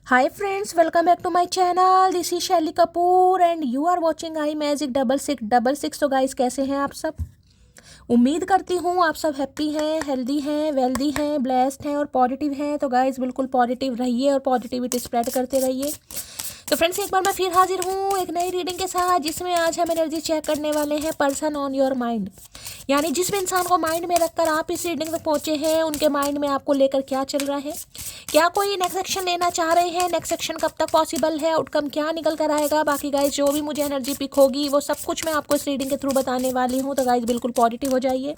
Hi friends, welcome back to my channel. This is Shelly Kapoor and you are watching I magic 6666। तो guys कैसे हैं आप सब? उम्मीद करती हूँ आप सब हैप्पी हैं, हेल्दी हैं, वेल्दी हैं, ब्लेस्ड हैं और पॉजिटिव हैं। तो गाइस बिल्कुल पॉजिटिव रहिए और पॉजिटिविटी स्प्रेड करते रहिए। तो फ्रेंड्स एक बार मैं फिर हाजिर हूँ एक नई रीडिंग के साथ, जिसमें आज हम एनर्जी चेक करने वाले हैं पर्सन ऑन योर माइंड। यानी जिस भी इंसान को माइंड में रखकर आप इस रीडिंग तक पहुंचे हैं, उनके माइंड में आपको लेकर क्या चल रहा है, क्या कोई नेक्स्ट एक्शन लेना चाह रहे हैं, नेक्स्ट एक्शन कब तक पॉसिबल है, आउटकम क्या निकल कर आएगा। बाकी गाइज जो भी मुझे एनर्जी पिक होगी वो सब कुछ मैं आपको इस रीडिंग के थ्रू बताने वाली हूँ। तो गाइज बिल्कुल पॉजिटिव हो जाइए।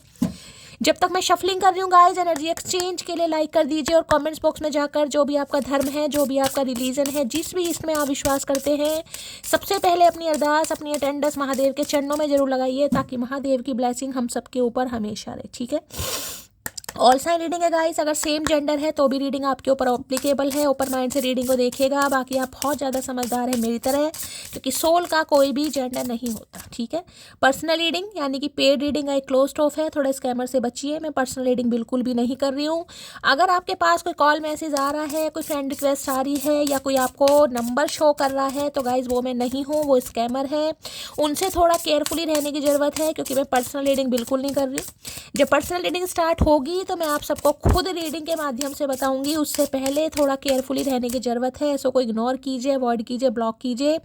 जब तक मैं शफलिंग कर रही हूँ गाइज, एनर्जी एक्सचेंज के लिए लाइक कर दीजिए और कमेंट्स बॉक्स में जाकर जो भी आपका धर्म है, जो भी आपका रिलीजन है, जिस भी इसमें आप विश्वास करते हैं, सबसे पहले अपनी अरदास, अपनी अटेंडेंस महादेव के चरणों में जरूर लगाइए, ताकि महादेव की ब्लेसिंग हम सबके ऊपर हमेशा रहे। ठीक है, ऑल साइन रीडिंग है गाइस। अगर सेम जेंडर है तो भी रीडिंग आपके ऊपर एप्लीकेबल है। ओपन माइंड से रीडिंग को देखिएगा। बाकी आप बहुत ज़्यादा समझदार है मेरी तरह, क्योंकि सोल का कोई भी जेंडर नहीं होता। ठीक है, पर्सनल रीडिंग यानी कि पेड रीडिंग एक क्लोज्ड ऑफ है, थोड़ा स्कैमर से बचिए। मैं पर्सनल रीडिंग बिल्कुल भी नहीं कर रही हूँ। अगर आपके पास कोई कॉल मैसेज आ रहा है, कोई फ्रेंड रिक्वेस्ट आ रही है या कोई आपको नंबर शो कर रहा है, तो गाइज वो मैं नहीं हूँ, वो स्कैमर है। उनसे थोड़ा केयरफुली रहने की ज़रूरत है, क्योंकि मैं पर्सनल रीडिंग बिल्कुल नहीं कर रही हूँ। जब पर्सनल रीडिंग स्टार्ट होगी तो मैं आप सबको खुद रीडिंग के माध्यम से बताऊंगी। उससे पहले थोड़ा केयरफुली रहने की ज़रूरत है। इसको इग्नोर कीजिए, अवॉइड कीजिए, ब्लॉक कीजिए,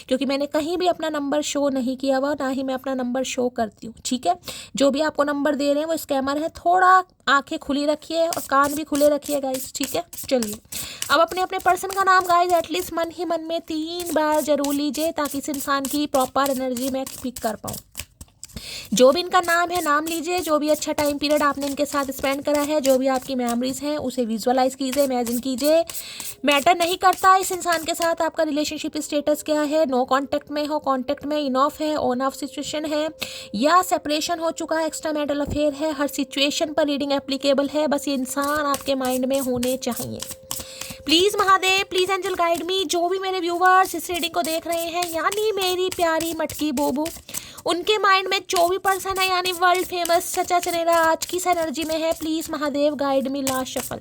क्योंकि मैंने कहीं भी अपना नंबर शो नहीं किया हुआ, ना ही मैं अपना नंबर शो करती हूँ। ठीक है, जो भी आपको नंबर दे रहे हैं वो स्कैमर है। थोड़ा आंखें खुली रखिए और कान भी खुले रखिए गाइस। ठीक है, चलिए अब अपने अपने पर्सन का नाम गाइस एटलीस्ट मन ही मन में 3 बार जरूर लीजिए, ताकि इस इंसान की प्रॉपर एनर्जी मैं पिक कर पाऊँ। जो भी इनका नाम है नाम लीजिए। जो भी अच्छा टाइम पीरियड आपने इनके साथ स्पेंड करा है, जो भी आपकी मेमोरीज हैं, उसे विजुअलाइज कीजिए, इमेजिन कीजिए। मैटर नहीं करता इस इंसान के साथ आपका रिलेशनशिप स्टेटस क्या है, नो कांटेक्ट में हो, कांटेक्ट में, इन ऑफ है, ऑन ऑफ सिचुएशन है, या सेपरेशन हो चुका है, एक्स्ट्रा मैरिटल अफेयर है। हर सिचुएशन पर रीडिंग एप्लीकेबल है। बस ये इंसान आपके माइंड में होने चाहिए। Please Mahadev, please angel guide me. जो भी मेरे व्यूवर्स इस रीडिंग को देख रहे हैं, यानी मेरी प्यारी मटकी बोबू, उनके माइंड में जो भी पर्सन है, यानी वर्ल्ड फेमस सचा चनेरा आज किस एनर्जी में है, please Mahadev guide me. Last shuffle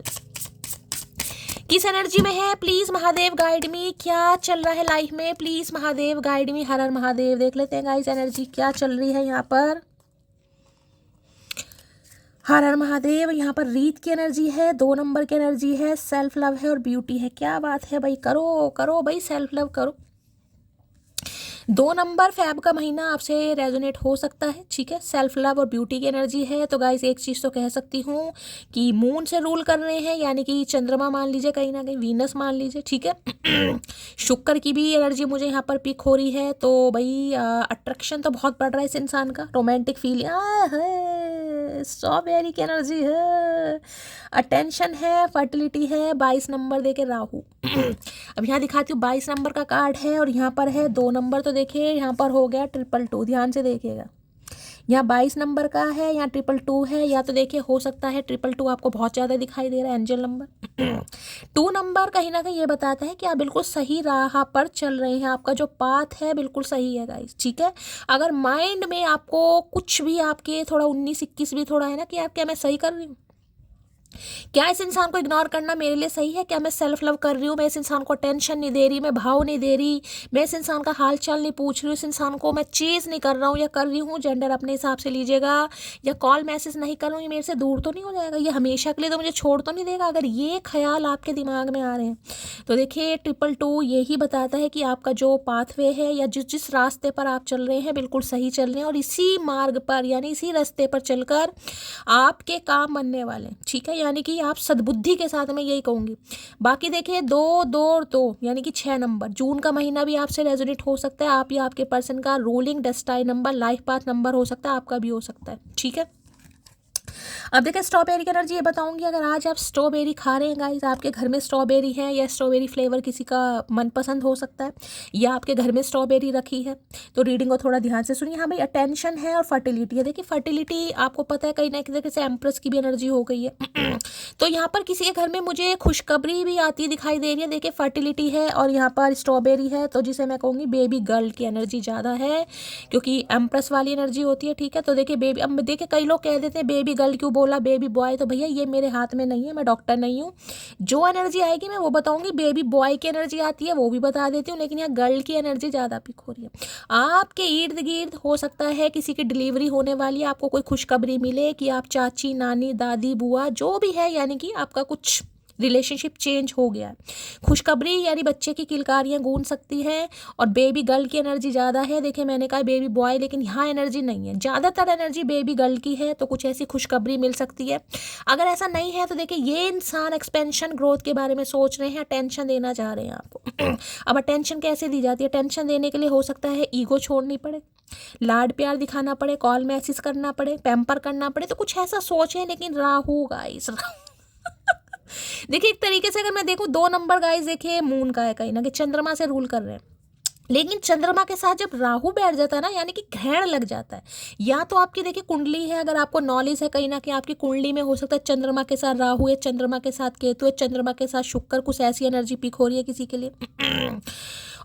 किस एनर्जी में है, प्लीज महादेव गाइड मी। क्या चल रहा है लाइफ में, प्लीज महादेव गाइड मी। हर हर महादेव। देख लेते हैं गाइस एनर्जी क्या चल रही है यहाँ पर। हर हर महादेव। यहाँ पर रीत की एनर्जी है, 2 नंबर की एनर्जी है, सेल्फ लव है और ब्यूटी है। क्या बात है भाई, करो करो भाई, सेल्फ लव करो। 2 नंबर फैब का महीना आपसे रेजोनेट हो सकता है। ठीक है, सेल्फ लव और ब्यूटी की एनर्जी है। तो गाइस एक चीज़ तो कह सकती हूँ कि मून से रूल कर रहे हैं, यानी कि चंद्रमा मान लीजिए, कहीं ना कहीं वीनस मान लीजिए। ठीक है, शुक्र की भी एनर्जी मुझे यहाँ पर पिक हो रही है। तो भाई अट्रैक्शन तो बहुत बढ़ रहा है इस इंसान का, रोमांटिक फील है, स्ट्रॉबेरी की एनर्जी है, अटेंशन है, फर्टिलिटी है। 22 नंबर देके राहु। अब यहाँ दिखाती हूँ 22 नंबर का कार्ड है और यहाँ पर है 2 नंबर। तो देखिए यहाँ पर हो गया 222। ध्यान से देखिएगा, यहाँ 22 नंबर का है, यहाँ 222 है। या तो देखिए हो सकता है 222 आपको बहुत ज़्यादा दिखाई दे रहा है, एंजल नंबर। 2 नंबर कहीं ना कहीं ये बताता है कि आप बिल्कुल सही राह पर चल रहे हैं। आपका जो पाथ है बिल्कुल सही है गाइस। ठीक है, अगर माइंड में आपको कुछ भी आपके थोड़ा 19-21 भी थोड़ा है ना कि यार क्या मैं सही कर रही हूँ, क्या इस इंसान को इग्नोर करना मेरे लिए सही है, क्या मैं सेल्फ लव कर रही हूँ, मैं इस इंसान को टेंशन नहीं दे रही, मैं भाव नहीं दे रही, मैं इस इंसान का हाल चाल नहीं पूछ रही हूँ, इस इंसान को मैं चीज़ नहीं कर रहा हूँ या कर रही हूँ, जेंडर अपने हिसाब से लीजिएगा, या कॉल मैसेज नहीं कर रहा हूँ, ये मेरे से दूर तो नहीं हो जाएगा, ये हमेशा के लिए तो मुझे छोड़ तो नहीं देगा। अगर ये ख्याल आपके दिमाग में आ रहे हैं तो देखिए 222 यही बताता है कि आपका जो पाथवे है या जिस जिस रास्ते पर आप चल रहे हैं बिल्कुल सही चल रहे हैं, और इसी मार्ग पर यानी इसी रास्ते पर चलकर आपके काम बनने वाले। ठीक है, यानी कि आप सद्बुद्धि के साथ मैं यही कहूँगी। बाकी देखिए 2-2-2 यानी कि 6 नंबर, जून का महीना भी आपसे रेजोनेट हो सकता है। आप या आपके पर्सन का ruling destined number, life path number हो सकता है, आपका भी हो सकता है। ठीक है, अब देखिए स्ट्रॉबेरी की एनर्जी ये बताऊंगी। अगर आज आप स्ट्रॉबेरी खा रहे हैं गाइस, आपके घर में स्ट्रॉबेरी है या स्ट्रॉबेरी फ्लेवर किसी का मनपसंद हो सकता है, या आपके घर में स्ट्रॉबेरी रखी है, तो रीडिंग को थोड़ा ध्यान से सुनिए। हाँ भाई, अटेंशन है और फर्टिलिटी है। देखिए फर्टिलिटी आपको पता है कहीं ना कहीं तरीके से एम्प्रेस की भी एनर्जी हो गई है। तो यहाँ पर किसी के घर में मुझे खुशखबरी भी आती दिखाई दे रही है। देखिए फर्टिलिटी है और यहाँ पर स्ट्रॉबेरी है, तो जिसे मैं कहूँगी बेबी गर्ल की एनर्जी ज़्यादा है, क्योंकि एम्प्रेस वाली एनर्जी होती है। ठीक है, तो देखिए बेबी, अब देखिए कई लोग कह देते हैं बेबी गर्ल गर्ल क्यों बोला, बेबी बॉय, तो भैया ये मेरे हाथ में नहीं है, मैं डॉक्टर नहीं हूँ। जो एनर्जी आएगी मैं वो बताऊंगी। बेबी बॉय की एनर्जी आती है वो भी बता देती हूँ, लेकिन यहाँ गर्ल की एनर्जी ज़्यादा पिक हो रही है। आपके इर्द गिर्द हो सकता है किसी की डिलीवरी होने वाली है, आपको कोई खुशखबरी मिले कि आप चाची, नानी, दादी, बुआ जो भी है, यानी कि आपका कुछ रिलेशनशिप चेंज हो गया है। खुशखबरी यानी बच्चे की किलकारियाँ गूंज सकती हैं। और बेबी गर्ल की एनर्जी ज़्यादा है। देखिए मैंने कहा बेबी बॉय, लेकिन यहाँ एनर्जी नहीं है, ज़्यादातर एनर्जी बेबी गर्ल की है, तो कुछ ऐसी खुशखबरी मिल सकती है। अगर ऐसा नहीं है तो देखिए ये इंसान एक्सपेंशन ग्रोथ के बारे में सोच रहे हैं, अटेंशन देना चाह रहे हैं आपको। अब अटेंशन कैसे दी जाती है? टेंशन देने के लिए हो सकता है ईगो छोड़नी पड़े, लाड प्यार दिखाना पड़े, कॉल मैसेज करना पड़े, पैम्पर करना पड़े, तो कुछ ऐसा सोचें। लेकिन राहु गाइस देखिए एक तरीके से अगर मैं देखूं, 2 नंबर गाइस देखिए मून का है, कहीं ना कहीं चंद्रमा से रूल कर रहे हैं। लेकिन चंद्रमा के साथ जब राहु बैठ जाता है ना, यानी कि ग्रहण लग जाता है। या तो आपकी देखिए कुंडली है, अगर आपको नॉलेज है कहीं ना कहीं आपकी कुंडली में हो सकता है चंद्रमा के साथ राहु है, चंद्रमा के साथ केतु है, चंद्रमा के साथ शुक्र, कुछ ऐसी एनर्जी पिक हो रही है किसी के लिए।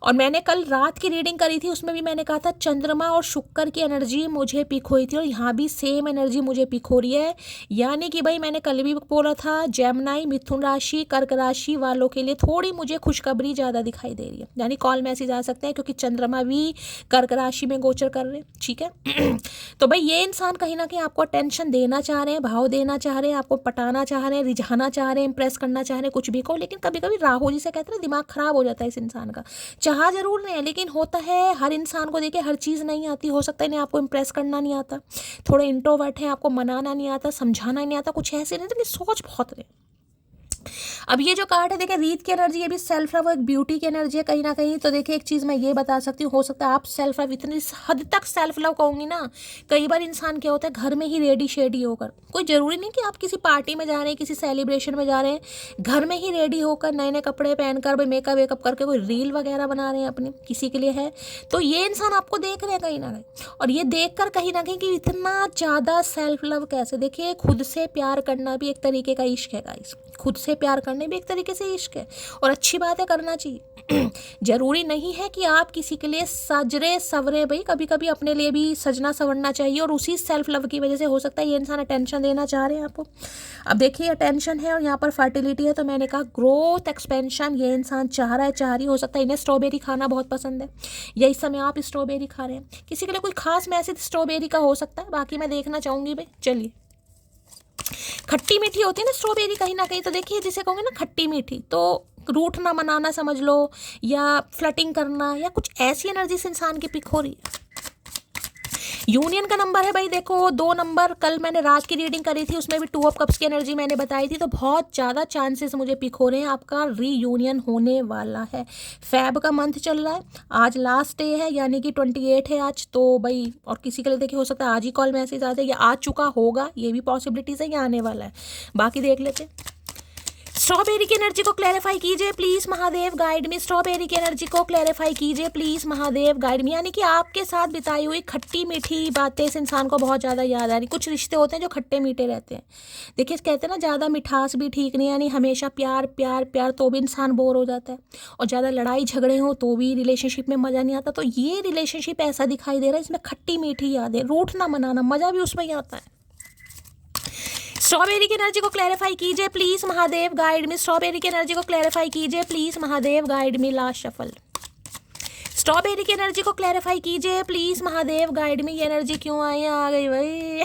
और मैंने कल रात की रीडिंग करी थी, उसमें भी मैंने कहा था चंद्रमा और शुक्र की एनर्जी मुझे पिक हुई थी, और यहाँ भी सेम एनर्जी मुझे पिक हो रही है। यानी कि भाई मैंने कल भी बोला था जेमिनी, मिथुन राशि, कर्क राशि वालों के लिए थोड़ी मुझे खुशखबरी ज़्यादा दिखाई दे रही है, यानी कॉल मैसेज आ सकते हैं, क्योंकि चंद्रमा भी कर्क राशि में गोचर कर रहे हैं। ठीक है। तो भाई ये इंसान कहीं ना कहीं आपको अटेंशन देना चाह रहे हैं, भाव देना चाह रहे हैं, आपको पटाना चाह रहे हैं, रिझाना चाह रहे हैं, इंप्रेस करना चाह रहे हैं, कुछ भी को। लेकिन कभी कभी राहु जी से कहते हैं दिमाग खराब हो जाता है इस इंसान का। चाह जरूर नहीं है, लेकिन होता है हर इंसान को देखिए हर चीज़ नहीं आती। हो सकता है नहीं आपको इंप्रेस करना नहीं आता, थोड़े इंट्रोवर्ट है, आपको मनाना नहीं आता, समझाना नहीं आता, कुछ ऐसे नहीं, तो सोच बहुत रहे। अब ये जो कार्ड है देखिए रीत की एनर्जी, ये भी सेल्फ लव, एक ब्यूटी की एनर्जी है कहीं ना कहीं। तो देखिए एक चीज़ मैं ये बता सकती हूँ, हो सकता है आप सेल्फ लव, इतनी हद तक सेल्फ लव कहूँगी ना, कई बार इंसान क्या होता है घर में ही रेडी शेडी होकर, कोई ज़रूरी नहीं कि आप किसी पार्टी में जा रहे हैं, किसी सेलिब्रेशन में जा रहे हैं, घर में ही रेडी होकर नए नए कपड़े पहनकर भाई मेकअप वेकअप करके कोई रील वगैरह बना रहे हैं अपनी, किसी के लिए है। तो ये इंसान आपको देख रहे हैं कहीं ना कहीं, और ये देख कर कहीं ना कहीं कि इतना ज़्यादा सेल्फ लव कैसे। देखिए खुद से प्यार करना भी एक तरीके का इश्क है गाइस, खुद से प्यार करने भी एक तरीके से इश्क है, और अच्छी बात है, करना चाहिए। जरूरी नहीं है कि आप किसी के लिए सजरे सवरे, भाई कभी कभी अपने लिए भी सजना संवरना चाहिए, और उसी सेल्फ लव की वजह से हो सकता है ये इंसान अटेंशन देना चाह रहे हैं आपको। अब देखिए अटेंशन है और यहाँ पर फर्टिलिटी है, तो मैंने कहा ग्रोथ एक्सपेंशन ये इंसान चाह रहा है, चाह रही हो सकता है इन्हें स्ट्रॉबेरी खाना बहुत पसंद है, या इस समय आप स्ट्रॉबेरी खा रहे हैं, किसी के लिए कोई खास मैसेज स्ट्रॉबेरी का हो सकता है, बाकी मैं देखना चाहूँगी भाई। चलिए खट्टी मीठी होती है ना स्ट्रॉबेरी कहीं ना कहीं, तो देखिए जिसे कहोगे ना खट्टी मीठी, तो रूठना मनाना समझ लो, या फ्लटिंग करना, या कुछ ऐसी एनर्जी से इंसान की पिक हो रही है। यूनियन का नंबर है भाई, देखो 2 नंबर, कल मैंने रात की रीडिंग करी थी, उसमें भी 2 ऑफ कप्स की एनर्जी मैंने बताई थी, तो बहुत ज़्यादा चांसेस मुझे पिक हो रहे हैं आपका रीयूनियन होने वाला है। फैब का मंथ चल रहा है, आज लास्ट डे है, यानी कि 28 है आज, तो भाई और किसी के लिए देखिए हो सकता है आज ही कॉल मैसेज आ जाए, या आ चुका होगा, ये भी पॉसिबिलिटीज है, या आने वाला है, बाकी देख लेते। स्ट्रॉबेरी की एनर्जी को क्लैरिफाई कीजिए please Mahadev guide me, strawberry की एनर्जी को क्लैरिफाई कीजिए प्लीज महादेव गाइड मी, यानी कि आपके साथ बिताई हुई खट्टी मीठी बातें इस इंसान को बहुत ज़्यादा याद आ रही। कुछ रिश्ते होते हैं जो खट्टे मीठे रहते हैं, देखिए कहते हैं ना ज़्यादा मिठास भी ठीक नहीं, यानी हमेशा प्यार प्यार प्यार, तो भी इंसान बोर हो जाता है, और ज़्यादा लड़ाई झगड़े हो तो भी रिलेशनशिप में मज़ा नहीं आता। तो ये रिलेशनशिप ऐसा दिखाई दे रहा है, इसमें खट्टी मीठी यादें, रूठना मनाना, मज़ा भी उसमें ही आता है। स्ट्रॉबेरी की एनर्जी को क्लैरिफाई कीजिए please Mahadev guide me, strawberry की एनर्जी को क्लैरिफाई कीजिए please Mahadev guide me, last shuffle. Strawberry की एनर्जी को क्लैरिफाई कीजिए प्लीज महादेव गाइड मी, ये एनर्जी क्यों आई, आ गई भाई।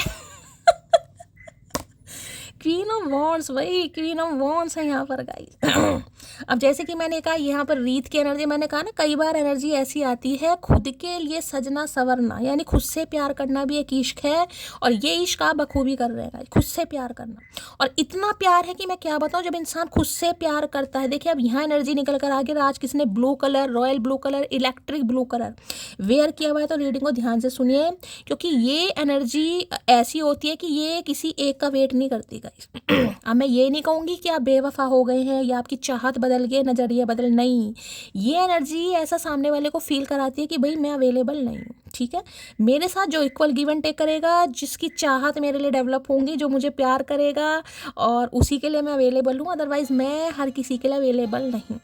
क्वीन ऑफ वॉन्ड्स, भाई क्वीन ऑफ वॉन्ड्स है यहाँ पर गाइस। अब जैसे कि मैंने कहा यहाँ पर रीत की एनर्जी, मैंने कहा ना कई बार एनर्जी ऐसी आती है, खुद के लिए सजना संवरना, यानी खुद से प्यार करना भी एक इश्क है, और ये इश्क आप बखूबी कर रहे हैं, खुद से प्यार करना। और इतना प्यार है कि मैं क्या बताऊँ, जब इंसान खुद से प्यार करता है, देखिए अब यहाँ एनर्जी निकल कर आ गया, आज किसने blue colour, royal blue colour, electric blue colour wear किया हुआ है, तो रीडिंग को ध्यान से सुनिए, क्योंकि ये एनर्जी ऐसी होती है कि ये किसी एक का वेट नहीं करती। अब मैं ये नहीं कहूँगी कि आप बेवफा हो गए हैं, या आपकी चाहत बदल गई, नज़रिया बदल, नहीं, ये एनर्जी ऐसा सामने वाले को फील कराती है कि भाई मैं अवेलेबल नहीं हूँ, ठीक है, मेरे साथ जो इक्वल गिव एंड टेक करेगा, जिसकी चाहत मेरे लिए डेवलप होंगी, जो मुझे प्यार करेगा, और उसी के लिए मैं अवेलेबल हूँ, अदरवाइज़ मैं हर किसी के लिए अवेलेबल नहीं।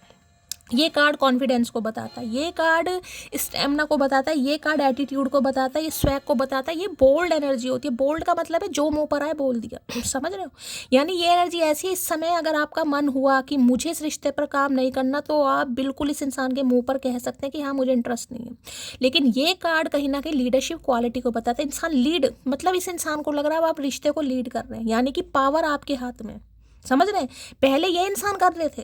ये कार्ड कॉन्फिडेंस को बताता है, ये कार्ड स्टेमिना को बताता है, ये कार्ड एटीट्यूड को बताता है, ये स्वैग को बताता है। ये बोल्ड एनर्जी होती है। बोल्ड का मतलब है जो मुंह पर आए बोल दिया। समझ रहे हो? यानी ये एनर्जी ऐसी है, इस समय अगर आपका मन हुआ कि मुझे इस रिश्ते पर काम नहीं करना, तो आप बिल्कुल इस इंसान के मुंह पर कह सकते हैं कि हाँ मुझे इंटरेस्ट नहीं है। लेकिन ये कार्ड कहीं ना कहीं लीडरशिप क्वालिटी को बताता है। इंसान लीड, मतलब इस इंसान को लग रहा है आप रिश्ते को लीड कर रहे हैं, यानी कि पावर आपके हाथ में। समझ रहे हैं? पहले ये इंसान कर रहे थे,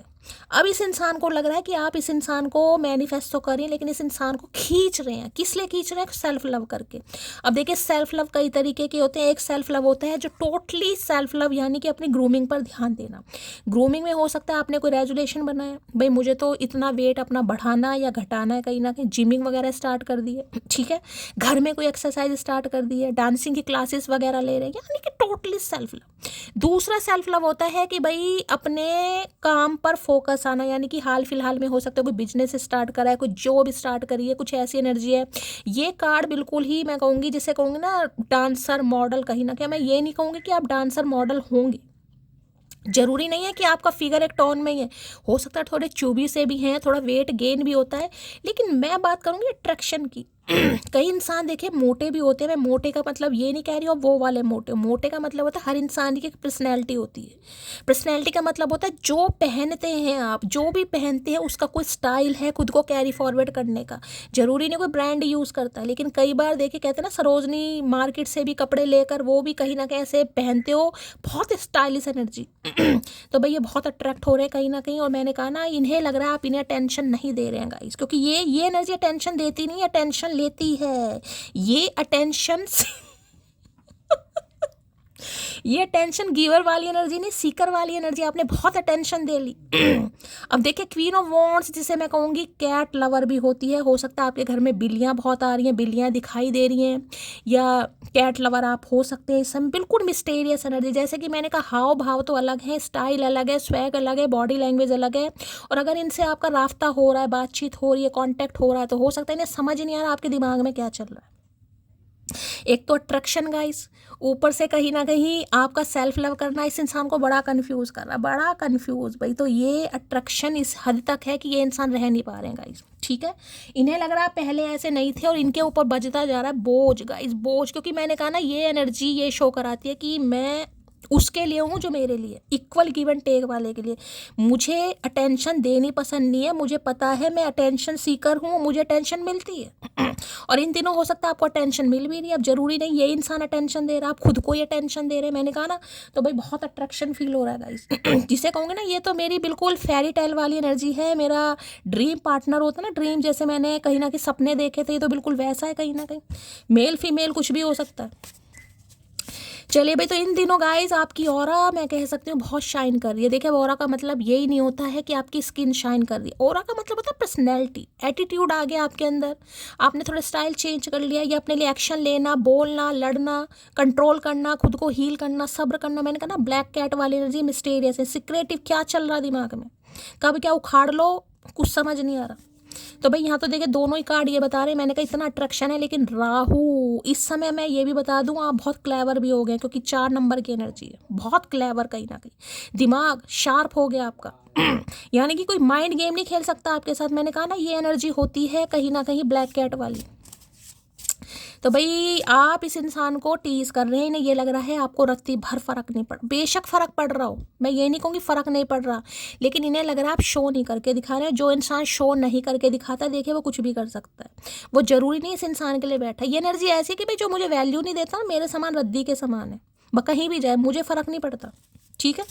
अब इस इंसान को लग रहा है कि आप इस इंसान को मैनिफेस्ट तो करिए, लेकिन इस इंसान को खींच रहे हैं। किस लिए खींच रहे हैं? सेल्फ लव करके। अब देखिए, सेल्फ लव कई तरीके के होते हैं। एक सेल्फ लव होता है जो टोटली सेल्फ लव, यानी कि अपनी ग्रूमिंग पर ध्यान देना। ग्रूमिंग में हो सकता है आपने कोई रेजोल्यूशन बनाया, भाई मुझे तो इतना वेट अपना बढ़ाना या घटाना है, कहीं ना कहीं जिमिंग वगैरह स्टार्ट कर दी है, ठीक है, घर में कोई एक्सरसाइज स्टार्ट कर दी है, डांसिंग की क्लासेस वगैरह ले रहे हैं, यानी कि टोटली सेल्फ लव। दूसरा सेल्फ लव होता है कि भाई अपने काम पर फोकस आना, यानी कि हाल फिलहाल में हो सकता है कोई बिजनेस स्टार्ट करा है, कोई जॉब स्टार्ट करी है, कुछ ऐसी एनर्जी है। ये कार्ड बिल्कुल ही मैं कहूँगी, जिसे कहूँगी ना डांसर मॉडल, कहीं ना कहीं मैं ये नहीं कहूँगी कि आप डांसर मॉडल होंगे, जरूरी नहीं है कि आपका फिगर एक टोन में ही है, हो सकता है थोड़े चूबी से भी हैं, थोड़ा वेट गेन भी होता है। लेकिन मैं बात करूँगी अट्रैक्शन की। कई इंसान देखिए मोटे भी होते हैं। मैं मोटे का मतलब ये नहीं कह रही हूँ वो वाले मोटे, मोटे का मतलब होता है हर इंसान की एक पर्सनैलिटी होती है। पर्सनैलिटी का मतलब होता है जो पहनते हैं आप, जो भी पहनते हैं उसका कोई स्टाइल है खुद को कैरी फॉरवर्ड करने का। जरूरी नहीं कोई ब्रांड यूज़ करता है, लेकिन कई बार देखिए कहते हैं ना सरोजनी मार्केट से भी कपड़े लेकर वो भी कहीं ना कहीं ऐसे पहनते हो, बहुत स्टाइलिश एनर्जी। तो भाई ये बहुत अट्रैक्ट हो रहे हैं कहीं ना कहीं, और मैंने कहा ना इन्हें लग रहा है आप इन्हें अटेंशन नहीं दे रहे हैं गाइस, क्योंकि ये एनर्जी अटेंशन देती नहीं, अटेंशन लेती है। ये अटेंशन ये टेंशन गिवर वाली एनर्जी नहीं, सीकर वाली एनर्जी। आपने बहुत अटेंशन दे ली। अब देखिए क्वीन ऑफ वॉन्ड्स, जिसे मैं कहूँगी कैट लवर भी होती है। हो सकता है आपके घर में बिल्लियाँ बहुत आ रही हैं, बिल्लियाँ दिखाई दे रही हैं, या कैट लवर आप हो सकते हैं। सब बिल्कुल मिस्टेरियस एनर्जी, जैसे कि मैंने कहा हाव भाव तो अलग है, स्टाइल अलग है, स्वैग अलग है, बॉडी लैंग्वेज अलग है। और अगर इनसे आपका राफ्ता हो रहा है, बातचीत हो रही है, कॉन्टैक्ट हो रहा है, तो हो सकता है इन्हें समझ ही नहीं आ रहा आपके दिमाग में क्या चल रहा है। एक तो अट्रैक्शन गाइस, ऊपर से कहीं ना कहीं आपका सेल्फ लव करना इस इंसान को बड़ा कंफ्यूज कर रहा है, बड़ा कंफ्यूज। भाई तो ये अट्रैक्शन इस हद तक है कि ये इंसान रह नहीं पा रहे हैं गाइस, ठीक है। इन्हें लग रहा है पहले ऐसे नहीं थे और इनके ऊपर बजता जा रहा है बोझ गाइस, बोझ। क्योंकि मैंने कहा ना ये एनर्जी ये शो कराती है कि मैं उसके लिए हूँ जो मेरे लिए, इक्वल गिव एंड टेक वाले के लिए। मुझे अटेंशन देनी पसंद नहीं है, मुझे पता है मैं अटेंशन सीकर हूँ, मुझे अटेंशन मिलती है। और इन दिनों हो सकता है आपको अटेंशन मिल भी रही है। अब जरूरी नहीं ये इंसान अटेंशन दे रहा है, आप खुद को ही अटेंशन दे रहे हैं, मैंने कहा ना। तो भाई बहुत अट्रैक्शन फील हो रहा है गाइस। जिसे कहूँगे ना ये तो मेरी बिल्कुल फेरी टेल वाली एनर्जी है। मेरा ड्रीम पार्टनर होता है ना, ड्रीम जैसे मैंने कहीं ना कहीं सपने देखे थे, ये तो बिल्कुल वैसा है कहीं ना कहीं। मेल फीमेल कुछ भी हो सकता है। चलिए भाई, तो इन दिनों गाइज आपकी ऑरा मैं कह सकती हूँ बहुत शाइन कर रही है। देखिए ऑरा का मतलब यही नहीं होता है कि आपकी स्किन शाइन कर रही है, ऑरा का मतलब होता है पर्सनैलिटी, एटीट्यूड आ गया आपके अंदर, आपने थोड़ा स्टाइल चेंज कर लिया, या अपने लिए एक्शन लेना, बोलना, लड़ना, कंट्रोल करना, खुद को हील करना, सब्र करना। मैंने कहा ना ब्लैक कैट वाली एनर्जी मिस्टीरियस है, सीक्रेटिव, क्या चल रहा है दिमाग में, कब क्या उखाड़ लो कुछ समझ नहीं आ रहा। तो भाई यहाँ तो देखिए दोनों ही कार्ड ये बता रहे हैं, मैंने कहा इतना अट्रैक्शन है। लेकिन राहु इस समय मैं ये भी बता दूं आप बहुत क्लेवर भी हो गए, क्योंकि 4 नंबर की एनर्जी है, बहुत क्लेवर, कहीं ना कहीं दिमाग शार्प हो गया आपका। यानी कि कोई माइंड गेम नहीं खेल सकता आपके साथ। मैंने कहा ना ये एनर्जी होती है कहीं ना कहीं ब्लैक कैट वाली। तो भाई आप इस इंसान को टीज कर रहे हैं, इन्हें ये लग रहा है आपको रत्ती भर फर्क नहीं पड़, बेशक फर्क पड़ रहा हो, मैं ये नहीं कहूँगी फर्क नहीं पड़ रहा, लेकिन इन्हें लग रहा है आप शो नहीं करके दिखा रहे हैं। जो इंसान शो नहीं करके दिखाता है देखिए वो कुछ भी कर सकता है, वो जरूरी नहीं इस इंसान के लिए बैठा है। ये एनर्जी ऐसी है कि भाई जो मुझे वैल्यू नहीं देता मेरे समान रद्दी के समान है, वह कहीं भी जाए मुझे फर्क नहीं पड़ता, ठीक है।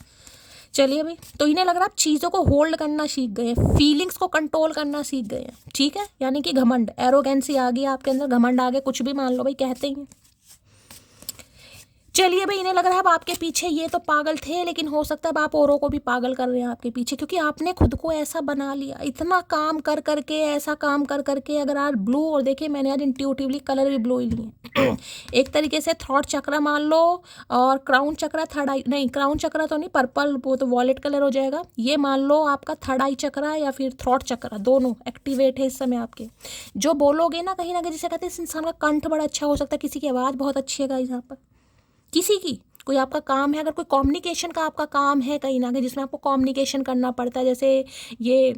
चलिए भाई, तो इन्हें लग रहा है आप चीज़ों को होल्ड करना सीख गए हैं, फीलिंग्स को कंट्रोल करना सीख गए हैं, ठीक है। यानी कि घमंड, एरोगेंसी आ गई आपके अंदर, घमंड आ गया, कुछ भी मान लो भाई, कहते ही हैं। चलिए भाई, इन्हें लग रहा है अब आपके पीछे ये तो पागल थे, लेकिन हो सकता है अब आप औरों को भी पागल कर रहे हैं आपके पीछे, क्योंकि आपने खुद को ऐसा बना लिया, इतना काम कर करके, ऐसा काम कर करके। अगर आप ब्लू, और देखिए मैंने आज इंट्यूटिवली कलर भी ब्लू ही लिए। एक तरीके से थ्रॉट चक्र मान लो, और क्राउन चक्र, थर्ड आई नहीं, क्राउन चक्र तो नहीं, पर्पल वो तो वॉलेट कलर हो जाएगा, ये मान लो आपका थर्ड आई चक्र या फिर थ्रॉट चक्र, दोनों एक्टिवेट है इस समय आपके। जो बोलोगे ना कहीं ना कहीं, जिसे कहते हैं इस इंसान का कंठ बड़ा अच्छा हो सकता है, किसी की आवाज़ बहुत अच्छी है गाइस यहाँ पर, किसी की, कोई आपका काम है, अगर कोई कम्युनिकेशन का आपका काम है कहीं ना कहीं जिसमें आपको कम्युनिकेशन करना पड़ता है, जैसे ये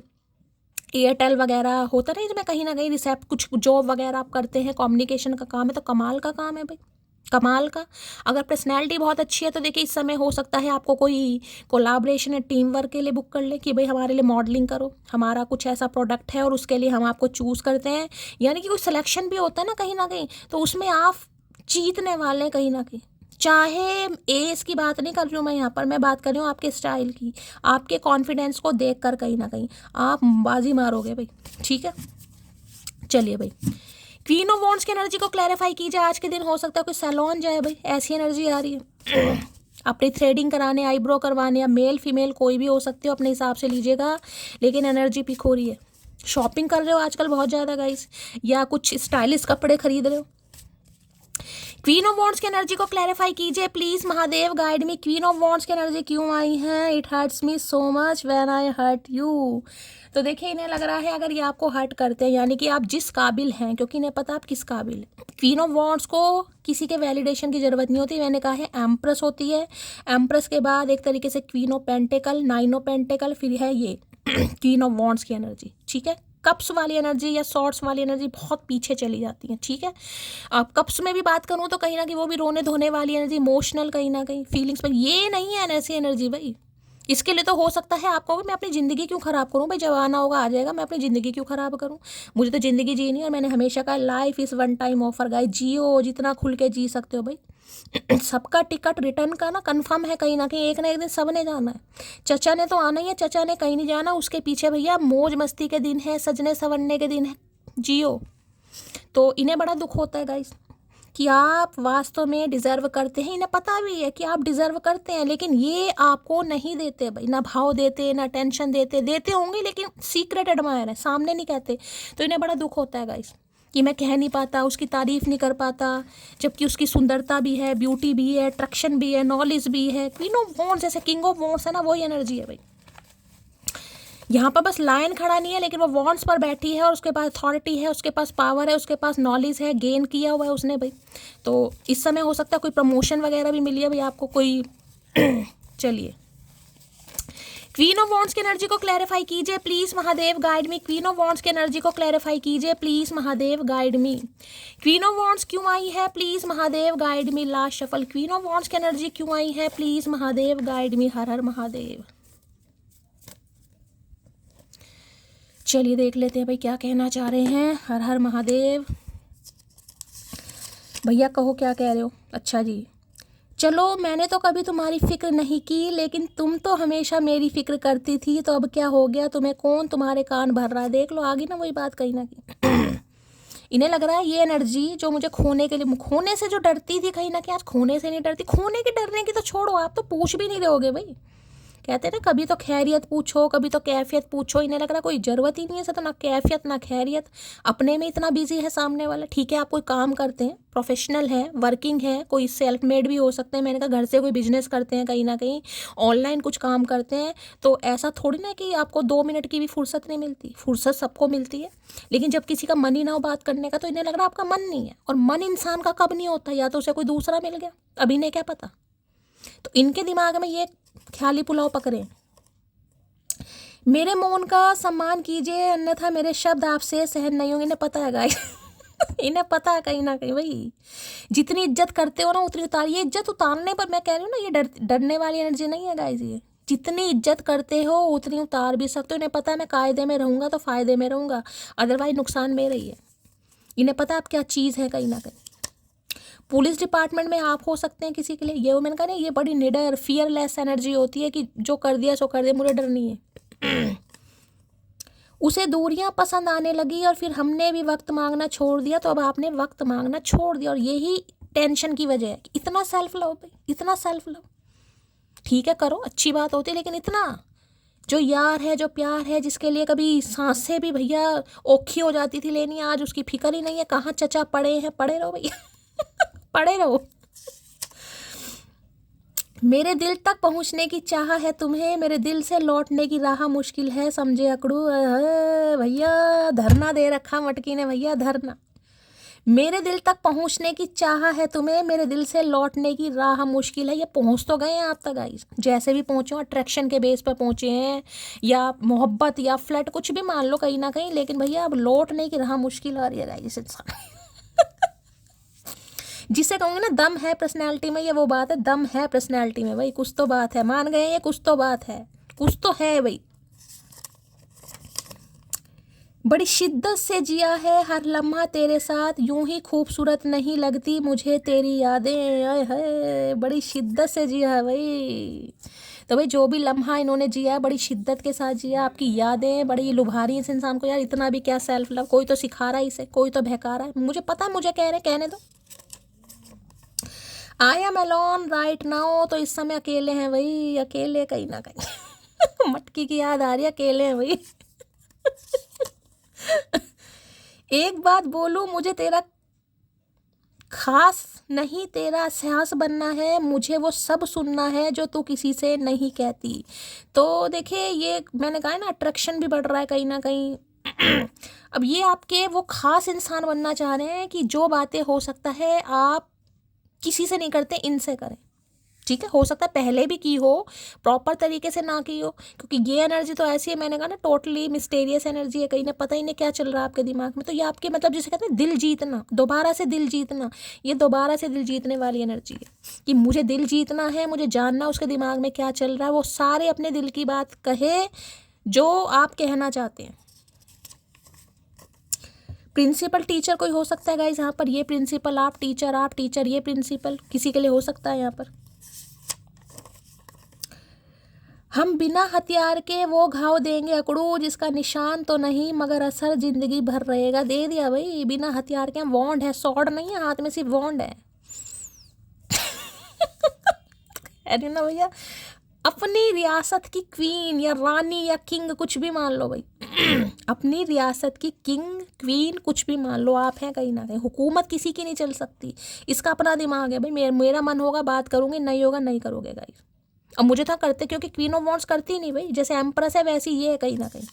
एयरटेल वगैरह होता नहीं, इसमें कहीं ना कहीं रिसेप्ट कुछ जॉब वगैरह आप करते हैं, कम्युनिकेशन का काम है, तो कमाल का काम है भाई, कमाल का। अगर पर्सनैलिटी बहुत अच्छी है तो देखिए इस समय हो सकता है आपको कोई कोलाब्रेशन या टीम वर्क के लिए बुक कर ले कि भाई हमारे लिए मॉडलिंग करो, हमारा कुछ ऐसा प्रोडक्ट है और उसके लिए हम आपको चूज़ करते हैं, यानी कि कोई सिलेक्शन भी होता है ना कहीं, तो उसमें आप जीतने वाले हैं कहीं ना कहीं। चाहे एज की बात नहीं कर रही हूँ मैं यहाँ पर, मैं बात कर रही हूँ आपके स्टाइल की, आपके कॉन्फिडेंस को देख कर कहीं ना कहीं आप बाजी मारोगे भाई, ठीक है। चलिए भाई, क्वीन ऑफ वॉन्ड्स की एनर्जी को क्लैरिफाई कीजिए। आज के दिन हो सकता है कोई सैलून जाए भाई, ऐसी एनर्जी आ रही है। अपनी थ्रेडिंग कराने, आईब्रो करवाने, या मेल फीमेल कोई भी हो सकते हो, अपने हिसाब से लीजिएगा, लेकिन एनर्जी पिक हो रही है। शॉपिंग कर रहे हो आजकल बहुत ज़्यादा गाइस, या कुछ स्टाइलिश कपड़े खरीद रहे हो। क्वीन ऑफ वॉन्ड्स की एनर्जी को क्लैरिफाई कीजिए please Mahadev, guide me. Queen of wands की एनर्जी क्यों आई है? It hurts me so much when I hurt you. तो देखिए इन्हें लग रहा है अगर ये आपको हर्ट करते हैं, यानी कि आप जिस काबिल हैं, क्योंकि इन्हें पता आप किस काबिल हैं। क्वीन ऑफ वॉन्ड्स को किसी के वैलिडेशन की जरूरत नहीं होती, मैंने कहा है एम्प्रेस होती है, एम्प्रेस के बाद एक तरीके से queen of pentacle, nine of pentacle, फिर है ये क्वीन ऑफ वॉन्ड्स की एनर्जी, ठीक है। कप्स वाली एनर्जी या सॉर्ट्स वाली एनर्जी बहुत पीछे चली जाती है, ठीक है। अब कप्स में भी बात करूँ तो कहीं ना कहीं वो भी रोने धोने वाली एनर्जी, इमोशनल कहीं ना कहीं फीलिंग्स पर, ये नहीं है ऐसी एनर्जी भाई। इसके लिए तो हो सकता है आपको भी, मैं अपनी ज़िंदगी क्यों ख़राब करूँ भाई, जब आना होगा आ जाएगा, मैं अपनी ज़िंदगी क्यों ख़राब करूँ, मुझे तो ज़िंदगी जीनी है। और मैंने हमेशा कहा life is one time offer guys, जियो जितना खुल के जी सकते हो भाई। सबका टिकट रिटर्न का ना कंफर्म है कहीं ना कहीं, एक ना एक दिन सब ने जाना है। चचा ने तो आना ही है, चचा ने कहीं नहीं जाना, उसके पीछे भैया मौज मस्ती के दिन है, सजने संवरने के दिन है, जियो। तो इन्हें बड़ा दुख होता है गाइस कि आप वास्तव में डिज़र्व करते हैं, इन्हें पता भी है कि आप डिज़र्व करते हैं, लेकिन ये आपको नहीं देते भाई, ना भाव देते, ना टेंशन देते, देते होंगे लेकिन सीक्रेट एडमायर है, सामने नहीं कहते। तो इन्हें बड़ा दुख होता है गाइस कि मैं कह नहीं पाता, उसकी तारीफ़ नहीं कर पाता, जबकि उसकी सुंदरता भी है, ब्यूटी भी है, अट्रैक्शन भी है, नॉलेज भी है। क्वीन ऑफ वॉन्ड्स जैसे किंग ऑफ वॉन्ड्स है ना, वही एनर्जी है भाई। यहाँ पर बस लायन खड़ा नहीं है, लेकिन वो वॉन्ड्स पर बैठी है और उसके पास अथॉरिटी है, उसके पास पावर है, उसके पास नॉलेज है, गेन किया हुआ है उसने भाई। तो इस समय हो सकता है कोई प्रमोशन वगैरह भी मिली है भाई आपको कोई। चलिए, क्वीन ऑफ वॉन्ड्स की एनर्जी को क्लैरिफाई कीजिए please Mahadev, guide me. Queen of wands की एनर्जी को क्लैरिफाई कीजिए please Mahadev, guide me. Queen of wands क्यों आई है please Mahadev, guide me. Last shuffle, queen of wands की एनर्जी क्यों आई है प्लीज महादेव, गाइड मी। हर हर महादेव। चलिए देख लेते हैं भाई क्या कहना चाह रहे हैं। हर हर महादेव। भैया कहो क्या कह रहे हो। अच्छा जी, चलो मैंने तो कभी तुम्हारी फिक्र नहीं की, लेकिन तुम तो हमेशा मेरी फिक्र करती थी, तो अब क्या हो गया, तुम्हें कौन तुम्हारे कान भर रहा है। देख लो आगे ना वही बात कहीं ना कहीं। इन्हें लग रहा है ये एनर्जी जो मुझे खोने के लिए, खोने से जो डरती थी कहीं ना कहीं, आज खोने से नहीं डरती। खोने के डरने की तो छोड़ो, आप तो पूछ भी नहीं रहोगे भाई। कहते हैं ना कभी तो खैरियत पूछो, कभी तो कैफियत पूछो। इन्हें लग रहा कोई ज़रूरत ही नहीं है, तो ना कैफियत ना खैरियत, अपने में इतना बिजी है सामने वाला। ठीक है आप कोई काम करते हैं, प्रोफेशनल है, वर्किंग है, कोई सेल्फ मेड भी हो सकते हैं, मैंने कहा घर से कोई बिजनेस करते हैं, कहीं ना कहीं ऑनलाइन कुछ काम करते हैं, तो ऐसा थोड़ी ना कि आपको 2 मिनट की भी फुर्सत नहीं मिलती। फुर्सत सबको मिलती है, लेकिन जब किसी का मन ही ना हो बात करने का, तो इन्हें लग रहा आपका मन नहीं है। और मन इंसान का कब नहीं होता, या तो उसे कोई दूसरा मिल गया, अभी इन्हें क्या पता। तो इनके दिमाग में ये ख्याली पुलाव पकड़े। मेरे मौन का सम्मान कीजिए, अन्यथा मेरे शब्द आपसे सहन नहीं होंगे। इन्हें पता है गाइस। इन्हें पता है कहीं ना कहीं भाई, जितनी इज्जत करते हो ना उतनी उतारिए। इज्जत उतारने पर मैं कह रही हूँ ना, ये डरने वाली एनर्जी नहीं है गाइस। ये जितनी इज्जत करते हो उतनी उतार भी सकते हो। इन्हें पता है मैं कायदे में रहूँगा तो फ़ायदे में रहूँगा, अदरवाइज नुकसान में रही है। इन्हें पता है आप क्या चीज़ है कहीं ना कहीं। पुलिस डिपार्टमेंट में आप हो सकते हैं किसी के लिए, ये मैंने कहा ना, ये बड़ी निडर फियरलेस एनर्जी होती है कि जो कर दिया सो कर दिया, मुझे डर नहीं है। उसे दूरियां पसंद आने लगी और फिर हमने भी वक्त मांगना छोड़ दिया, तो अब आपने वक्त मांगना छोड़ दिया, और यही टेंशन की वजह है। इतना सेल्फ लव भाई, इतना सेल्फ लव ठीक है करो, अच्छी बात होती है, लेकिन इतना जो यार है, जो प्यार है, जिसके लिए कभी सांसें भी भैया औखी हो जाती थी लेनी, आज उसकी फिक्र ही नहीं है। कहाँ चचा पड़े हैं, पड़े रहो भैया। पड़े रहो। मेरे दिल तक पहुंचने की चाह है तुम्हें, मेरे दिल से लौटने की राह मुश्किल है, समझे अकड़ू। भैया धरना दे रखा मटकी ने भैया, धरना। मेरे दिल तक पहुंचने की चाह है तुम्हें, मेरे दिल से लौटने की राह मुश्किल है। ये पहुंच तो गए हैं आप तक गाइस, जैसे भी पहुंचे हो, अट्रैक्शन के बेस पर पहुंचे हैं या मोहब्बत या फ्लर्ट कुछ भी मान लो कहीं ना कहीं, लेकिन भैया अब लौटने की राह मुश्किल आ रही है गाइस इंसान। जिसे कहूँगे ना दम है पर्सनैलिटी में, ये वो बात है, दम है पर्सनैलिटी में भाई, कुछ तो बात है, मान गए ये, कुछ तो बात है, कुछ तो है भाई। बड़ी शिद्दत से जिया है हर लम्हा तेरे साथ, यूं ही खूबसूरत नहीं लगती मुझे तेरी यादें, आय हाय बड़ी शिद्दत से जिया है भाई। तो भाई जो भी लम्हा इन्होंने जिया है बड़ी शिद्दत के साथ जिया, आपकी यादें बड़ी लुभा रही हैं इस इंसान को। यार इतना भी क्या सेल्फ लव, कोई तो सिखा रहा है इसे, कोई तो बहका रहा है, मुझे पता है, मुझे कह रहे कहने दो। I am alone right now, तो इस समय अकेले हैं भाई, अकेले कहीं ना कहीं। मटकी की याद आ रही है, अकेले हैं भाई। एक बात बोलूं, मुझे तेरा खास नहीं तेरा एहसास बनना है, मुझे वो सब सुनना है जो तू किसी से नहीं कहती। तो देखिए ये मैंने कहा है ना, अट्रैक्शन भी बढ़ रहा है कहीं ना कहीं। अब ये आपके वो खास इंसान बनना चाह रहे हैं कि जो बातें हो सकता है आप किसी से नहीं करते, इनसे करें। ठीक है, हो सकता है पहले भी की हो, प्रॉपर तरीके से ना की हो, क्योंकि ये एनर्जी तो ऐसी है, मैंने कहा ना टोटली मिस्टेरियस एनर्जी है, कहीं ना पता ही नहीं क्या चल रहा है आपके दिमाग में। तो ये आपके मतलब जिसे कहते हैं दिल जीतना, दोबारा से दिल जीतना, ये दोबारा से दिल जीतने वाली एनर्जी है कि मुझे दिल जीतना है, मुझे जानना उसके दिमाग में क्या चल रहा है, वो सारे अपने दिल की बात कहे जो आप कहना चाहते हैं। प्रिंसिपल टीचर कोई हो सकता है गाइज यहाँ पर, ये प्रिंसिपल, आप टीचर ये प्रिंसिपल, किसी के लिए हो सकता है यहाँ पर। हम बिना हथियार के वो घाव देंगे अकड़ू जिसका निशान तो नहीं मगर असर जिंदगी भर रहेगा। दे दिया भाई, बिना हथियार के, वॉन्ड है, सॉर्ड नहीं है हाथ में, सिर्फ वॉन्ड है। अरे ना भैया, अपनी रियासत की क्वीन या रानी या किंग कुछ भी मान लो भाई। अपनी रियासत की किंग क्वीन कुछ भी मान लो, आप हैं कहीं ना कहीं। हुकूमत किसी की नहीं चल सकती, इसका अपना दिमाग है भाई। मेरा मन होगा बात करूंगी, नहीं होगा नहीं करोगे गाइस। अब मुझे था करते, क्योंकि क्वीन ऑफ वॉन्ड्स करती नहीं भाई, जैसे एम्प्रेस है वैसी ये है कहीं ना कहीं।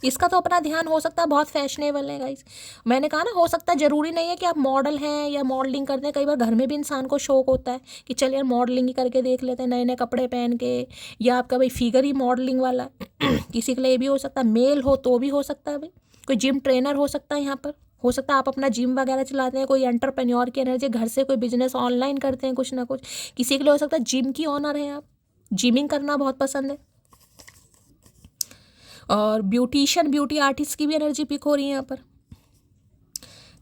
इसका तो अपना ध्यान हो सकता है, बहुत फैशनेबल है गाइस। मैंने कहा ना, हो सकता है, ज़रूरी नहीं है कि आप मॉडल हैं या मॉडलिंग करते हैं। कई बार घर में भी इंसान को शौक होता है कि चल यार मॉडलिंग ही करके देख लेते हैं, नए नए कपड़े पहन के, या आपका भाई फिगर ही मॉडलिंग वाला। किसी के लिए भी हो सकता है, मेल हो तो भी हो सकता है भाई, कोई जिम ट्रेनर हो सकता है यहाँ पर, हो सकता है आप अपना जिम वगैरह चलाते हैं, कोई एंटरप्रेन्योर की एनर्जी, घर से कोई बिजनेस ऑनलाइन करते हैं कुछ ना कुछ। किसी के लिए हो सकता है जिम की ऑनर है आप, जिमिंग करना बहुत पसंद है। और ब्यूटिशियन, ब्यूटी आर्टिस्ट की भी एनर्जी पिक हो रही है यहाँ पर।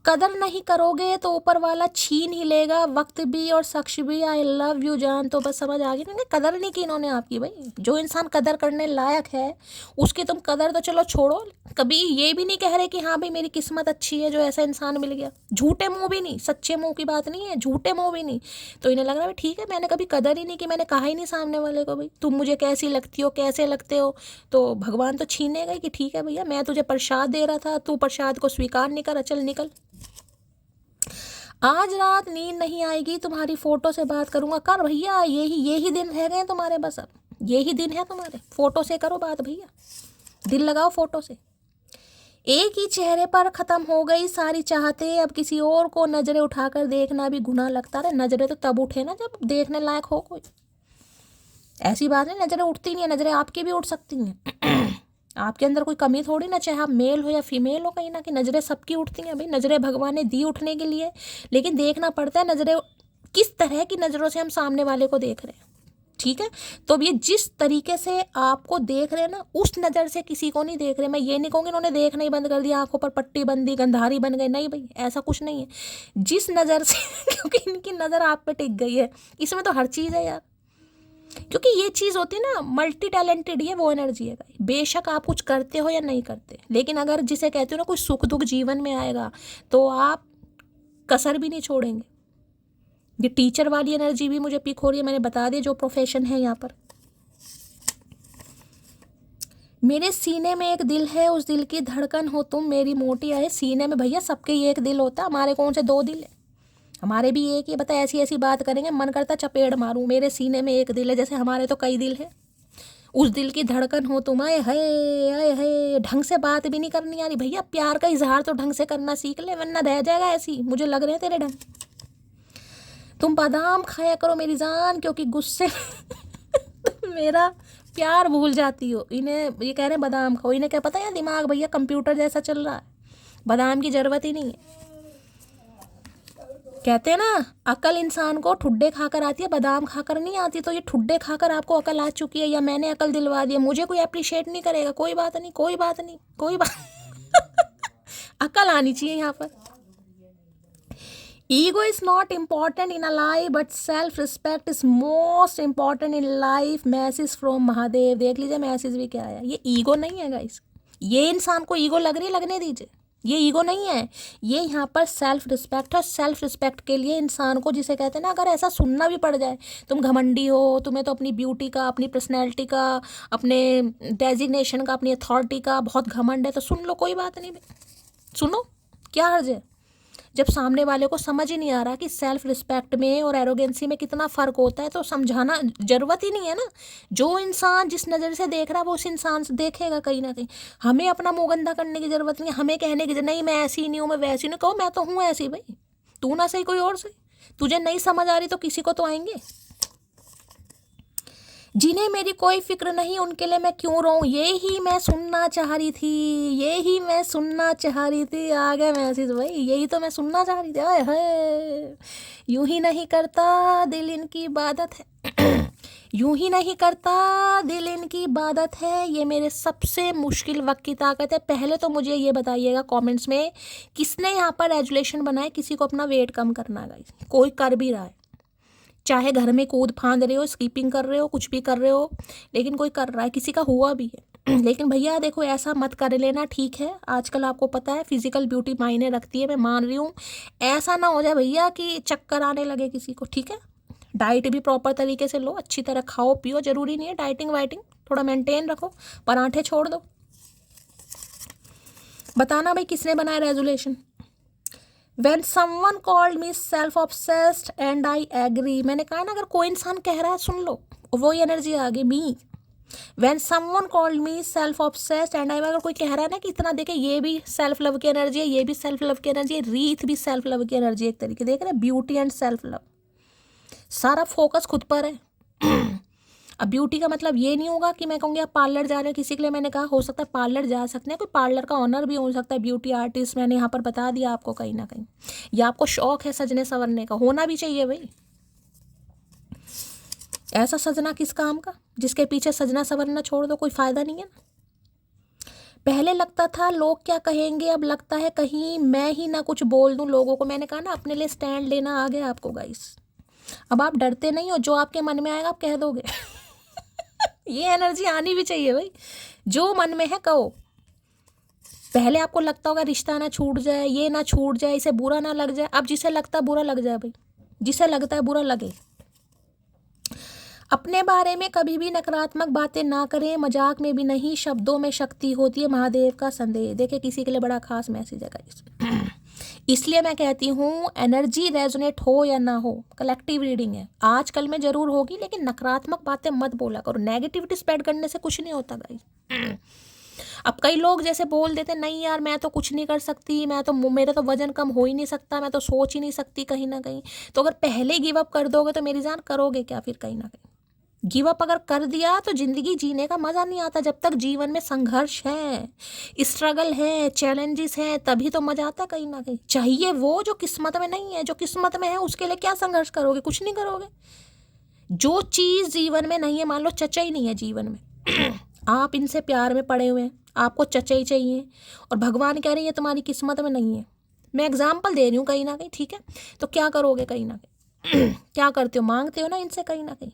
कदर नहीं करोगे तो ऊपर वाला छीन ही लेगा, वक्त भी और शख्स भी। आई लव यू जान, तो बस समझ आ गई ना, कदर नहीं की इन्होंने आपकी भाई। जो इंसान कदर करने लायक है उसकी तुम कदर तो चलो छोड़ो, कभी ये भी नहीं कह रहे कि हाँ भाई मेरी किस्मत अच्छी है जो ऐसा इंसान मिल गया। झूठे मुंह भी नहीं, सच्चे मुंह की बात नहीं है, झूठे मुंह भी नहीं। तो इन्हें लग रहा है ठीक है, मैंने कभी कदर ही नहीं की, मैंने कहा ही नहीं सामने वाले को भाई तुम मुझे कैसी लगती हो, कैसे लगते हो, तो भगवान तो छीनेगा ही कि ठीक है भैया, मैं तुझे प्रसाद दे रहा था, तू प्रसाद को स्वीकार नहीं करा, चल निकल। आज रात नींद नहीं आएगी, तुम्हारी फोटो से बात करूंगा। कर भैया, यही दिन रह गए तुम्हारे, बस अब यही दिन है तुम्हारे, फोटो से करो बात भैया, दिल लगाओ फोटो से। एक ही चेहरे पर खत्म हो गई सारी चाहते, अब किसी और को नजरें उठाकर देखना भी गुनाह लगता है। नजरें तो तब उठे ना जब देखने लायक हो कोई, ऐसी बात नहीं नजरें उठती नहीं है, नजरें आपकी भी उठ सकती हैं। आपके अंदर कोई कमी थोड़ी ना, चाहे आप मेल हो या फीमेल हो, कहीं ना कहीं नज़रें सबकी उठती हैं भाई। नज़रें भगवान ने दी उठने के लिए, लेकिन देखना पड़ता है नज़रें किस तरह की नज़रों से हम सामने वाले को देख रहे हैं। ठीक है, तो अब ये जिस तरीके से आपको देख रहे हैं ना, उस नज़र से किसी को नहीं देख रहे। मैं ये नहीं कहूँगी इन्होंने देखना ही बंद कर दिया, आंखों पर पट्टी बंदी, गंधारी बन गए, नहीं भाई ऐसा कुछ नहीं है। जिस नज़र से क्योंकि इनकी नज़र आप पे टिक गई है, इसमें तो हर चीज़ है यार, क्योंकि ये चीज़ होती है ना, मल्टी टैलेंटेड, ये वो एनर्जी है। बेशक आप कुछ करते हो या नहीं करते, लेकिन अगर जिसे कहते हो ना कोई सुख दुख जीवन में आएगा तो आप कसर भी नहीं छोड़ेंगे। ये टीचर वाली एनर्जी भी मुझे पिक हो रही है, मैंने बता दिया जो प्रोफेशन है यहाँ पर। मेरे सीने में एक दिल है, उस दिल की धड़कन हो तुम, मेरी मोटी आए। सीने में भैया सबके ये एक दिल होता है, हमारे कौन से दो दिल है, हमारे भी एक ही। बता ऐसी ऐसी बात करेंगे मन करता चपेड़ मारूं, मेरे सीने में एक दिल है, जैसे हमारे तो कई दिल है। उस दिल की धड़कन हो तुम, आए है ढंग से बात भी नहीं करनी आ रही भैया, प्यार का इजहार तो ढंग से करना सीख ले, वरना रह जाएगा ऐसी, मुझे लग रहे हैं तेरे ढंग। तुम बादाम खाया करो मेरी जान, क्योंकि गुस्से तुम मेरा प्यार भूल जाती हो। इन्हें ये कह रहे हैं बादाम खाओ, इन्हें क्या पता है दिमाग भैया कंप्यूटर जैसा चल रहा है, बादाम की ज़रूरत ही नहीं है। कहते हैं ना अकल इंसान को ठुड्डे खाकर आती है, बादाम खाकर नहीं आती। तो ये ठुड्डे खाकर आपको अकल आ चुकी है, या मैंने अकल दिलवा दी है, मुझे कोई अप्रिशिएट नहीं करेगा, कोई बात नहीं, कोई बात नहीं, कोई बात अकल आनी चाहिए यहाँ पर। Ego is not important in a life but self respect is most important in life. Message from Mahadev, देख लीजिए मैसेज भी क्या आया। ये ईगो नहीं है गाइस, ये इंसान को ईगो लग रही है, लगने दीजिए, ये ईगो नहीं है, ये यहाँ पर सेल्फ रिस्पेक्ट है। सेल्फ रिस्पेक्ट के लिए इंसान को, जिसे कहते हैं ना, अगर ऐसा सुनना भी पड़ जाए, तुम घमंडी हो, तुम्हें तो अपनी ब्यूटी का, अपनी पर्सनैलिटी का, अपने डेजिग्नेशन का, अपनी अथॉरिटी का बहुत घमंड है, तो सुन लो, कोई बात नहीं, सुनो, क्या हर्ज है। जब सामने वाले को समझ ही नहीं आ रहा कि सेल्फ रिस्पेक्ट में और एरोगेंसी में कितना फ़र्क होता है, तो समझाना ज़रूरत ही नहीं है ना। जो इंसान जिस नज़र से देख रहा है वो उस इंसान से देखेगा कहीं ना कहीं। हमें अपना मुँह गंदा करने की ज़रूरत नहीं है, हमें कहने की नहीं मैं ऐसी नहीं हूँ, मैं वैसी नहीं। कहो मैं तो हूँ ऐसी भाई, तू ना सही कोई और सही, तुझे नहीं समझ आ रही तो किसी को तो आएंगे। जिन्हें मेरी कोई फिक्र नहीं उनके लिए मैं क्यों रोऊं, ये ही मैं सुनना चाह रही थी, ये ही मैं सुनना चाह रही थी। आ गया मैसेज भाई, यही तो मैं सुनना चाह रही थी। आए हाय, यूं ही नहीं करता दिल इनकी इबादत है यूं ही नहीं करता दिल इनकी इबादत है, ये मेरे सबसे मुश्किल वक्त की ताकत है। पहले तो मुझे ये बताइएगा कमेंट्स में, किसने यहाँ पर रेजुलेशन बनाए किसी को अपना वेट कम करना है गाइस? कोई कर भी रहा है, चाहे घर में कूद फांद रहे हो, स्कीपिंग कर रहे हो, कुछ भी कर रहे हो, लेकिन कोई कर रहा है, किसी का हुआ भी है। लेकिन भैया देखो, ऐसा मत कर लेना, ठीक है? आजकल आपको पता है फिजिकल ब्यूटी मायने रखती है, मैं मान रही हूँ। ऐसा ना हो जाए भैया कि चक्कर आने लगे किसी को, ठीक है? डाइट भी प्रॉपर तरीके से लो, अच्छी तरह खाओ पियो, जरूरी नहीं है डाइटिंग वाइटिंग, थोड़ा मेंटेन रखो, पराठे छोड़ दो। बताना भाई किसने बनाया resolution? When someone called me self-obsessed and I agree, मैंने कहा ना, अगर कोई इंसान कह रहा है सुन लो, वो एनर्जी आ गई। मी When someone called me self-obsessed and I, अगर कोई कह रहा है ना कि इतना देखे, ये भी सेल्फ लव की एनर्जी है, ये भी सेल्फ लव की एनर्जी है, रीत भी सेल्फ लव की एनर्जी, एक तरीके देख रहे, ब्यूटी एंड सेल्फ लव, सारा फोकस खुद पर है। अब ब्यूटी का मतलब ये नहीं होगा कि मैं कहूँगी आप पार्लर जा रहे हैं किसी के लिए, मैंने कहा हो सकता है पार्लर जा सकते हैं, कोई पार्लर का ऑनर भी हो सकता है, ब्यूटी आर्टिस्ट, मैंने यहाँ पर बता दिया आपको कहीं ना कहीं। या आपको शौक है सजने संवरने का, होना भी चाहिए भाई। ऐसा सजना किस काम का जिसके पीछे सजना संवरना छोड़ दो, कोई फ़ायदा नहीं है ना। पहले लगता था लोग क्या कहेंगे, अब लगता है कहीं मैं ही ना कुछ बोल दूँ लोगों को। मैंने कहा ना, अपने लिए स्टैंड लेना आ गया आपको गाइस। अब आप डरते नहीं हो, जो आपके मन में आएगा आप कह दोगे। ये एनर्जी आनी भी चाहिए भाई, जो मन में है कहो। पहले आपको लगता होगा रिश्ता ना छूट जाए, ये ना छूट जाए, इसे बुरा ना लग जाए। अब जिसे लगता है बुरा लग जाए भाई, जिसे लगता है बुरा लगे। अपने बारे में कभी भी नकारात्मक बातें ना करें, मजाक में भी नहीं, शब्दों में शक्ति होती है। महादेव का संदेश देखिए, किसी के लिए बड़ा खास मैसेज है गाइस। इसलिए मैं कहती हूँ, एनर्जी रेजोनेट हो या ना हो, कलेक्टिव रीडिंग है, आजकल में जरूर होगी, लेकिन नकारात्मक बातें मत बोला करो। नेगेटिविटी स्प्रेड करने से कुछ नहीं होता गाइस। अब कई लोग जैसे बोल देते, नहीं यार मैं तो कुछ नहीं कर सकती, मैं तो, मेरा तो वजन कम हो ही नहीं सकता, मैं तो सोच ही नहीं सकती कहीं ना कहीं। तो अगर पहले गिव अप कर दोगे तो मेरी जान करोगे क्या फिर? कहीं ना कहीं गिव अप अगर कर दिया तो जिंदगी जीने का मज़ा नहीं आता। जब तक जीवन में संघर्ष है, स्ट्रगल है, चैलेंजेस हैं, तभी तो मज़ा आता कहीं ना कहीं। चाहिए वो जो किस्मत में नहीं है, जो किस्मत में है उसके लिए क्या संघर्ष करोगे? कुछ नहीं करोगे। जो चीज़ जीवन में नहीं है, मान लो चचा ही नहीं है जीवन में, आप इनसे प्यार में पड़े हुए हैं, आपको चचा ही चाहिए, और भगवान कह रही है तुम्हारी किस्मत में नहीं है। मैं एग्जाम्पल दे रही हूँ कहीं ना कहीं, ठीक है? तो क्या करोगे कहीं ना कहीं? क्या करते हो? मांगते हो ना इनसे कहीं ना कहीं।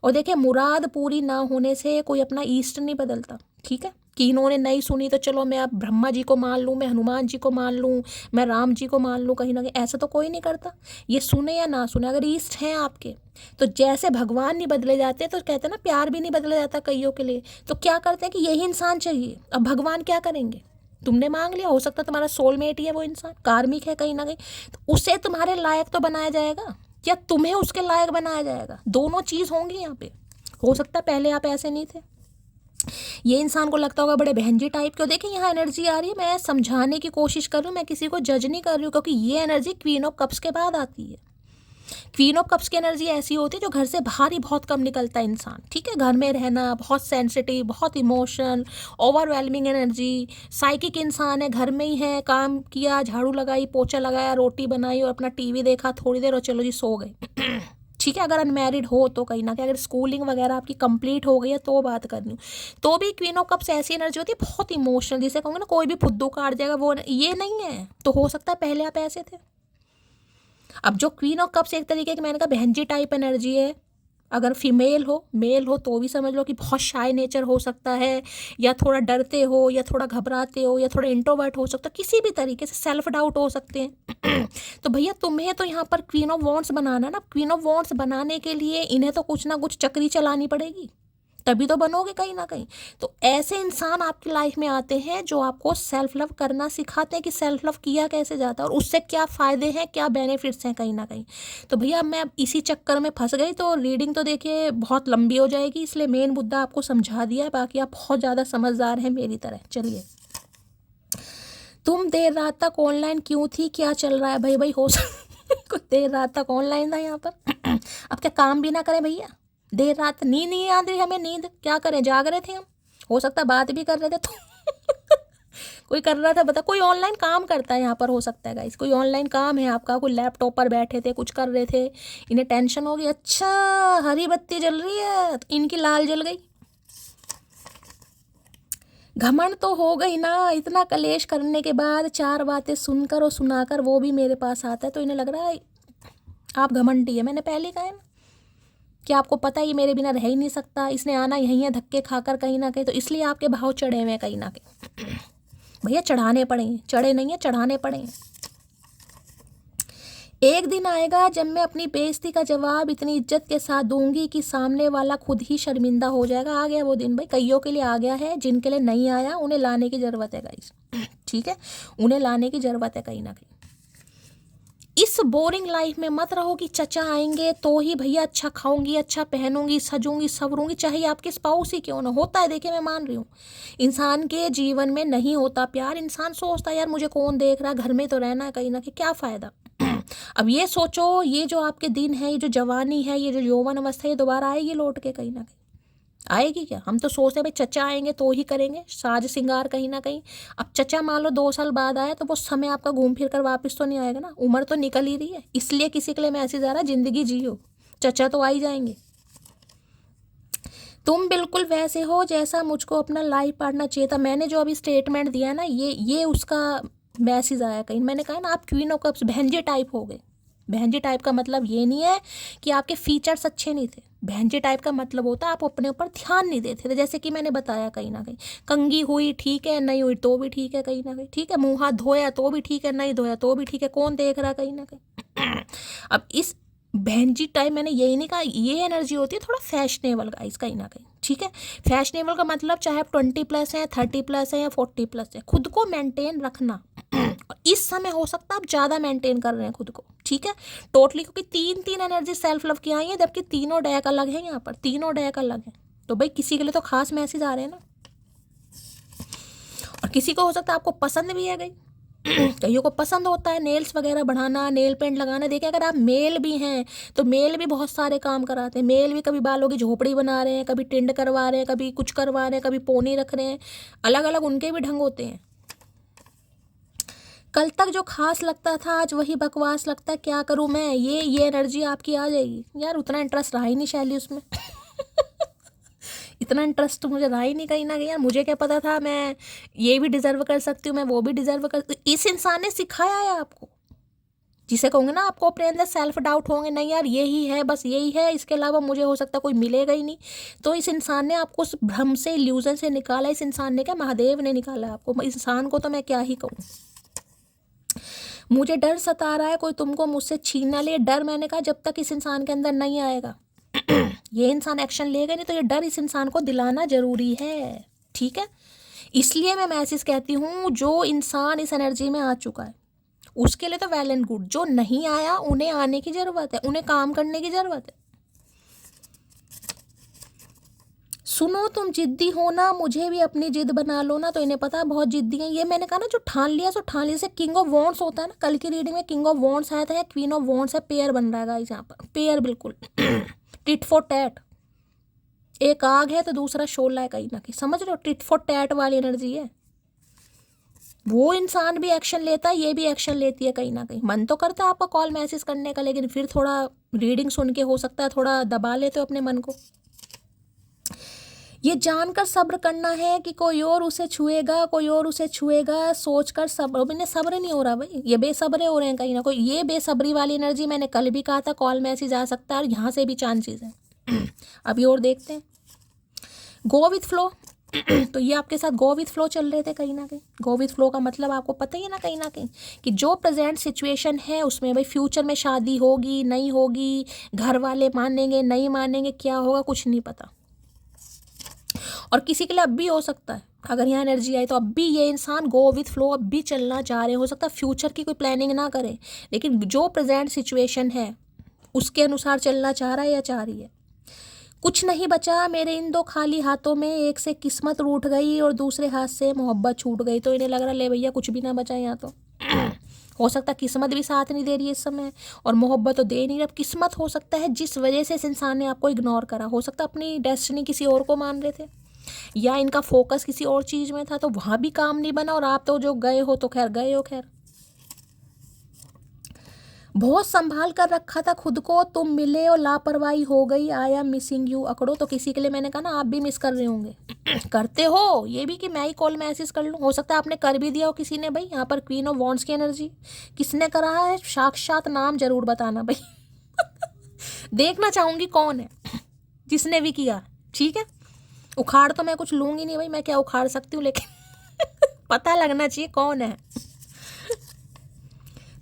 और देखिए, मुराद पूरी ना होने से कोई अपना ईष्ट नहीं बदलता, ठीक है? कि इन्होंने नहीं सुनी तो चलो मैं अब ब्रह्मा जी को मान लूँ, मैं हनुमान जी को मान लूँ, मैं राम जी को मान लूँ, कहीं ना कहीं ऐसा तो कोई नहीं करता। ये सुने या ना सुने, अगर ईष्ट हैं आपके, तो जैसे भगवान नहीं बदले जाते, तो कहते हैं ना प्यार भी नहीं बदला जाता कईयों के लिए। तो क्या करते हैं कि यही इंसान चाहिए, अब भगवान क्या करेंगे? तुमने मांग लिया, हो सकता है तुम्हारा सोलमेट ही है वो इंसान, कार्मिक है कहीं ना कहीं, तो उसे तुम्हारे लायक तो बनाया जाएगा, या तुम्हें उसके लायक बनाया जाएगा? दोनों चीज़ होंगी यहाँ पे। हो सकता है पहले आप ऐसे नहीं थे, ये इंसान को लगता होगा बड़े बहनजी टाइप के हो। देखिए यहाँ एनर्जी आ रही है, मैं समझाने की कोशिश कर रही हूँ, मैं किसी को जज नहीं कर रही हूँ, क्योंकि ये एनर्जी क्वीन ऑफ कप्स के बाद आती है। क्वीन ऑफ कप्स की एनर्जी ऐसी होती है जो घर से बाहर ही बहुत कम निकलता है इंसान, ठीक है। घर में रहना, बहुत सेंसिटिव, बहुत इमोशनल, ओवरवेलमिंग एनर्जी, साइकिक इंसान है, घर में ही है, काम किया, झाड़ू लगाई, पोछा लगाया, रोटी बनाई और अपना टीवी देखा थोड़ी देर और चलो जी सो गए। ठीक है, अगर अनमैरिड हो तो कहीं ना कहीं, अगर स्कूलिंग वगैरह आपकी कंप्लीट हो गई है तो बात करनी हो। तो भी क्वीन ऑफ कप्स ऐसी एनर्जी होती है बहुत इमोशनल, जिसे कहूँगा ना कोई भी फुद्दू काट जाएगा, वो ये नहीं है। तो हो सकता है पहले आप ऐसे थे। अब जो क्वीन ऑफ कप्स एक तरीके की, मैंने कहा बहनजी टाइप एनर्जी है। अगर फीमेल हो, मेल हो तो भी समझ लो कि बहुत शाय नेचर हो सकता है, या थोड़ा डरते हो, या थोड़ा घबराते हो, या थोड़ा इंट्रोवर्ट हो सकता है, किसी भी तरीके से सेल्फ डाउट हो सकते हैं। तो भैया तुम्हें तो यहाँ पर क्वीन ऑफ वॉन्ड्स बनाना ना, क्वीन ऑफ वॉन्ड्स बनाने के लिए इन्हें तो कुछ ना कुछ चक्री चलानी पड़ेगी, तभी तो बनोगे कहीं ना कहीं। तो ऐसे इंसान आपकी लाइफ में आते हैं जो आपको सेल्फ लव करना सिखाते हैं कि सेल्फ लव किया कैसे जाता है और उससे क्या फ़ायदे हैं, क्या बेनिफिट्स हैं कहीं ना कहीं। तो भैया मैं अब इसी चक्कर में फंस गई, तो रीडिंग तो देखिए बहुत लंबी हो जाएगी, इसलिए मेन मुद्दा आपको समझा दिया है, बाकी आप बहुत ज़्यादा समझदार हैं मेरी तरह। चलिए, तुम देर रात तक ऑनलाइन क्यों थी, क्या चल रहा है भाई? भाई हो कुछ देर रात तक ऑनलाइन था यहाँ पर। अब क्या काम भी ना करें भैया? देर रात नींद नहीं आ रही हमें, नींद क्या करें, जाग रहे थे हम, हो सकता है बात भी कर रहे थे तो कोई कर रहा था, बता, कोई ऑनलाइन काम करता है यहाँ पर, हो सकता है गाइस कोई ऑनलाइन काम है आपका, कोई लैपटॉप पर बैठे थे कुछ कर रहे थे, इन्हें टेंशन हो गई, अच्छा हरी बत्ती जल रही है तो इनकी लाल जल गई। घमंड तो हो गई ना, इतना कलेश करने के बाद 4 बातें सुनकर और सुनाकर वो भी मेरे पास आता है, तो इन्हें लग रहा है आप घमंडी है। मैंने पहले कहा है ना कि आपको पता है ये मेरे बिना रह ही नहीं सकता, इसने आना यहीं है धक्के खाकर कहीं ना कहीं, तो इसलिए आपके भाव चढ़े हुए हैं कहीं ना कहीं। भैया चढ़ाने पड़ेंगे, चढ़े नहीं है, चढ़ाने पड़ेंगे। एक दिन आएगा जब मैं अपनी बेइज्जती का जवाब इतनी इज्जत के साथ दूंगी कि सामने वाला खुद ही शर्मिंदा हो जाएगा। आ गया वो दिन भाई, कईयों के लिए आ गया है, जिनके लिए नहीं आया उन्हें लाने की ज़रूरत है गाइस। ठीक है, उन्हें लाने की ज़रूरत है कहीं ना कहीं। इस बोरिंग लाइफ में मत रहो कि चचा आएंगे तो ही भैया अच्छा खाऊंगी, अच्छा पहनूंगी, सजूंगी, सवरूंगी, चाहे आपके स्पाउस ही क्यों ना। होता है, देखिए मैं मान रही हूँ इंसान के जीवन में नहीं होता प्यार, इंसान सोचता है यार मुझे कौन देख रहा है, घर में तो रहना है कहीं ना कहीं, क्या फ़ायदा। अब ये सोचो, ये जो आपके दिन है, ये जो जवानी है, ये जो यौवन अवस्था है, ये दोबारा आएगी लौट के कहीं ना कहीं? आएगी क्या? हम तो सोचते हैं भाई चचा आएंगे तो ही करेंगे साज सिंगार कहीं ना कहीं। अब चचा मान लो 2 साल बाद आया तो वो समय आपका घूम फिर कर वापस तो नहीं आएगा ना, उम्र तो निकल ही रही है, इसलिए किसी के लिए मैसेज आ रहा है जिंदगी जियो, चचा तो आ ही जाएंगे। तुम बिल्कुल वैसे हो जैसा मुझको अपना लाइफ पार्टनर चाहिए था। मैंने जो अभी स्टेटमेंट दिया ना, ये उसका मैसेज आया कहीं। मैंने कहा ना आप क्वीन ऑफ कप्स बहनजी टाइप हो गए। बहनजी टाइप का मतलब ये नहीं है कि आपके फीचर्स अच्छे नहीं थे, बहनजी टाइप का मतलब होता है आप अपने ऊपर ध्यान नहीं देते थे, जैसे कि मैंने बताया कहीं ना कहीं। कंघी हुई ठीक है, नहीं हुई तो भी ठीक है कहीं ना कहीं, ठीक है। मुंह हाथ धोया तो भी ठीक है, नहीं धोया तो भी ठीक है, कौन देख रहा कहीं ना कहीं। अब इस बहनजी टाइप मैंने यही नहीं कहा, ये एनर्जी होती है थोड़ा फैशनेबल गाइस कहीं ना कहीं, ठीक है। फैशनेबल का मतलब चाहे आप 20+ हैं, 30+ हैं या 40+ है, खुद को मेंटेन रखना। इस समय हो सकता है आप ज़्यादा मेंटेन कर रहे हैं खुद को, ठीक है, टोटली, क्योंकि 3 एनर्जी सेल्फ लव की आई है, जबकि तीनों डेक अलग है यहाँ पर, तीनों डेक अलग है। तो भाई किसी के लिए तो खास मैसेज आ रहे हैं ना, और किसी को हो सकता है आपको पसंद भी है गई। कईयों को पसंद होता है नेल्स वगैरह बढ़ाना, नेल पेंट लगाना। देखिए अगर आप मेल भी हैं तो मेल भी बहुत सारे काम कराते हैं, मेल भी कभी बालों की झोपड़ी बना रहे हैं, कभी टिंड करवा रहे हैं, कभी कुछ करवा रहे हैं, कभी पोनी रख रहे हैं, अलग अलग उनके भी ढंग होते हैं। कल तक जो खास लगता था आज वही बकवास लगता है, क्या करूं मैं, ये एनर्जी आपकी आ जाएगी यार। उतना इंटरेस्ट रहा ही नहीं शैली उसमें। इतना इंटरेस्ट तो मुझे रहा ही नहीं कहीं ना कहीं यार, मुझे क्या पता था मैं ये भी डिजर्व कर सकती हूँ, मैं वो भी डिजर्व कर सकती हूँ। इस इंसान ने सिखाया है आपको, जिसे कहूँगे ना आपको अपने अंदर सेल्फ डाउट होंगे, नहीं यार यही है, बस यही है, इसके अलावा मुझे हो सकता कोई मिलेगा ही नहीं। तो इस इंसान ने आपको उस भ्रम से, इल्यूजन से निकाला। इस इंसान ने क्या, महादेव ने निकाला आपको। इंसान को तो मैं क्या ही कहूँ। मुझे डर सता रहा है कोई तुमको मुझसे छीन ना ले। डर मैंने कहा जब तक इस इंसान के अंदर नहीं आएगा, ये इंसान एक्शन लेगा नहीं, तो ये डर इस इंसान को दिलाना जरूरी है, ठीक है। इसलिए मैं मैसेज कहती हूँ, जो इंसान इस एनर्जी में आ चुका है उसके लिए तो वेल एंड गुड, जो नहीं आया उन्हें आने की ज़रूरत है, उन्हें काम करने की ज़रूरत है। सुनो तुम जिद्दी हो ना, मुझे भी अपनी जिद बना लो ना। तो इन्हें पता है बहुत जिद्दी है ये। मैंने कहा ना जो ठान लिया सो ठान लिया। जैसे किंग ऑफ वॉन्ड्स होता है ना, कल की रीडिंग में किंग ऑफ वॉन्ड्स आया था, क्वीन ऑफ वॉन्ड्स है, पेयर बन रहा है गाइस यहाँ पर, पेयर बिल्कुल टिट फॉर टैट। एक आग है तो दूसरा शोला है कहीं ना कहीं, समझ रहे हो, टिट फॉर टैट वाली एनर्जी है। वो इंसान भी एक्शन लेता है, ये भी एक्शन लेती है कहीं ना कहीं। मन तो करता है आपका कॉल मैसेज करने का, लेकिन फिर थोड़ा रीडिंग सुन के हो सकता है थोड़ा दबा लेते हो अपने मन को। ये जानकर सब्र करना है कि कोई और उसे छुएगा, कोई और उसे छुएगा, सोचकर सब्र। अब इन्हें सब्र नहीं हो रहा भाई, ये बेसब्रे हो रहे हैं कहीं ना कोई। ये बेसब्री वाली एनर्जी मैंने कल भी कहा था, कॉल मैसेज आ सकता है और यहाँ से भी चांसेस हैं। अभी और देखते हैं। गो विथ फ्लो तो ये आपके साथ गो विथ फ्लो चल रहे थे कहीं ना कहीं। गो विथ फ्लो का मतलब आपको पता ही है ना कहीं ना कहीं, कि जो प्रेजेंट सिचुएशन है उसमें भाई फ्यूचर में शादी होगी नहीं होगी, घर वाले मानेंगे नहीं मानेंगे, क्या होगा कुछ नहीं पता। और किसी के लिए अब भी हो सकता है, अगर यहाँ एनर्जी आई तो अब भी ये इंसान गो विथ फ्लो अब भी चलना चाह रहे, हो सकता है फ्यूचर की कोई प्लानिंग ना करे, लेकिन जो प्रेजेंट सिचुएशन है उसके अनुसार चलना चाह रहा है या चाह रही है। कुछ नहीं बचा मेरे इन दो खाली हाथों में, एक से किस्मत रूठ गई और दूसरे हाथ से मोहब्बत छूट गई। तो इन्हें लग रहा ले भैया कुछ भी ना बचा यहाँ तो। हो सकता है किस्मत भी साथ नहीं दे रही है इस समय, और मोहब्बत तो दे नहीं रही। अब किस्मत हो सकता है जिस वजह से इस इंसान ने आपको इग्नोर करा, हो सकता है अपनी डेस्टिनी किसी और को मान रहे थे, या इनका फोकस किसी और चीज़ में था तो वहाँ भी काम नहीं बना, और आप तो जो गए हो तो खैर गए हो। खैर बहुत संभाल कर रखा था खुद को, तुम मिले और लापरवाही हो गई, आई एम मिसिंग यू। अकड़ो तो किसी के लिए मैंने कहा ना आप भी मिस कर रहे होंगे। करते हो ये भी कि मैं ही कॉल मैसेज कर लूँ, हो सकता है आपने कर भी दिया हो किसी ने। भाई यहाँ पर क्वीन ऑफ वॉन्ड्स की एनर्जी, किसने करा है साक्षात नाम जरूर बताना भाई। देखना चाहूँगी कौन है जिसने भी किया, ठीक है। उखाड़ तो मैं कुछ लूँगी नहीं भाई, मैं क्या उखाड़ सकती हूँ, लेकिन पता लगना चाहिए कौन है।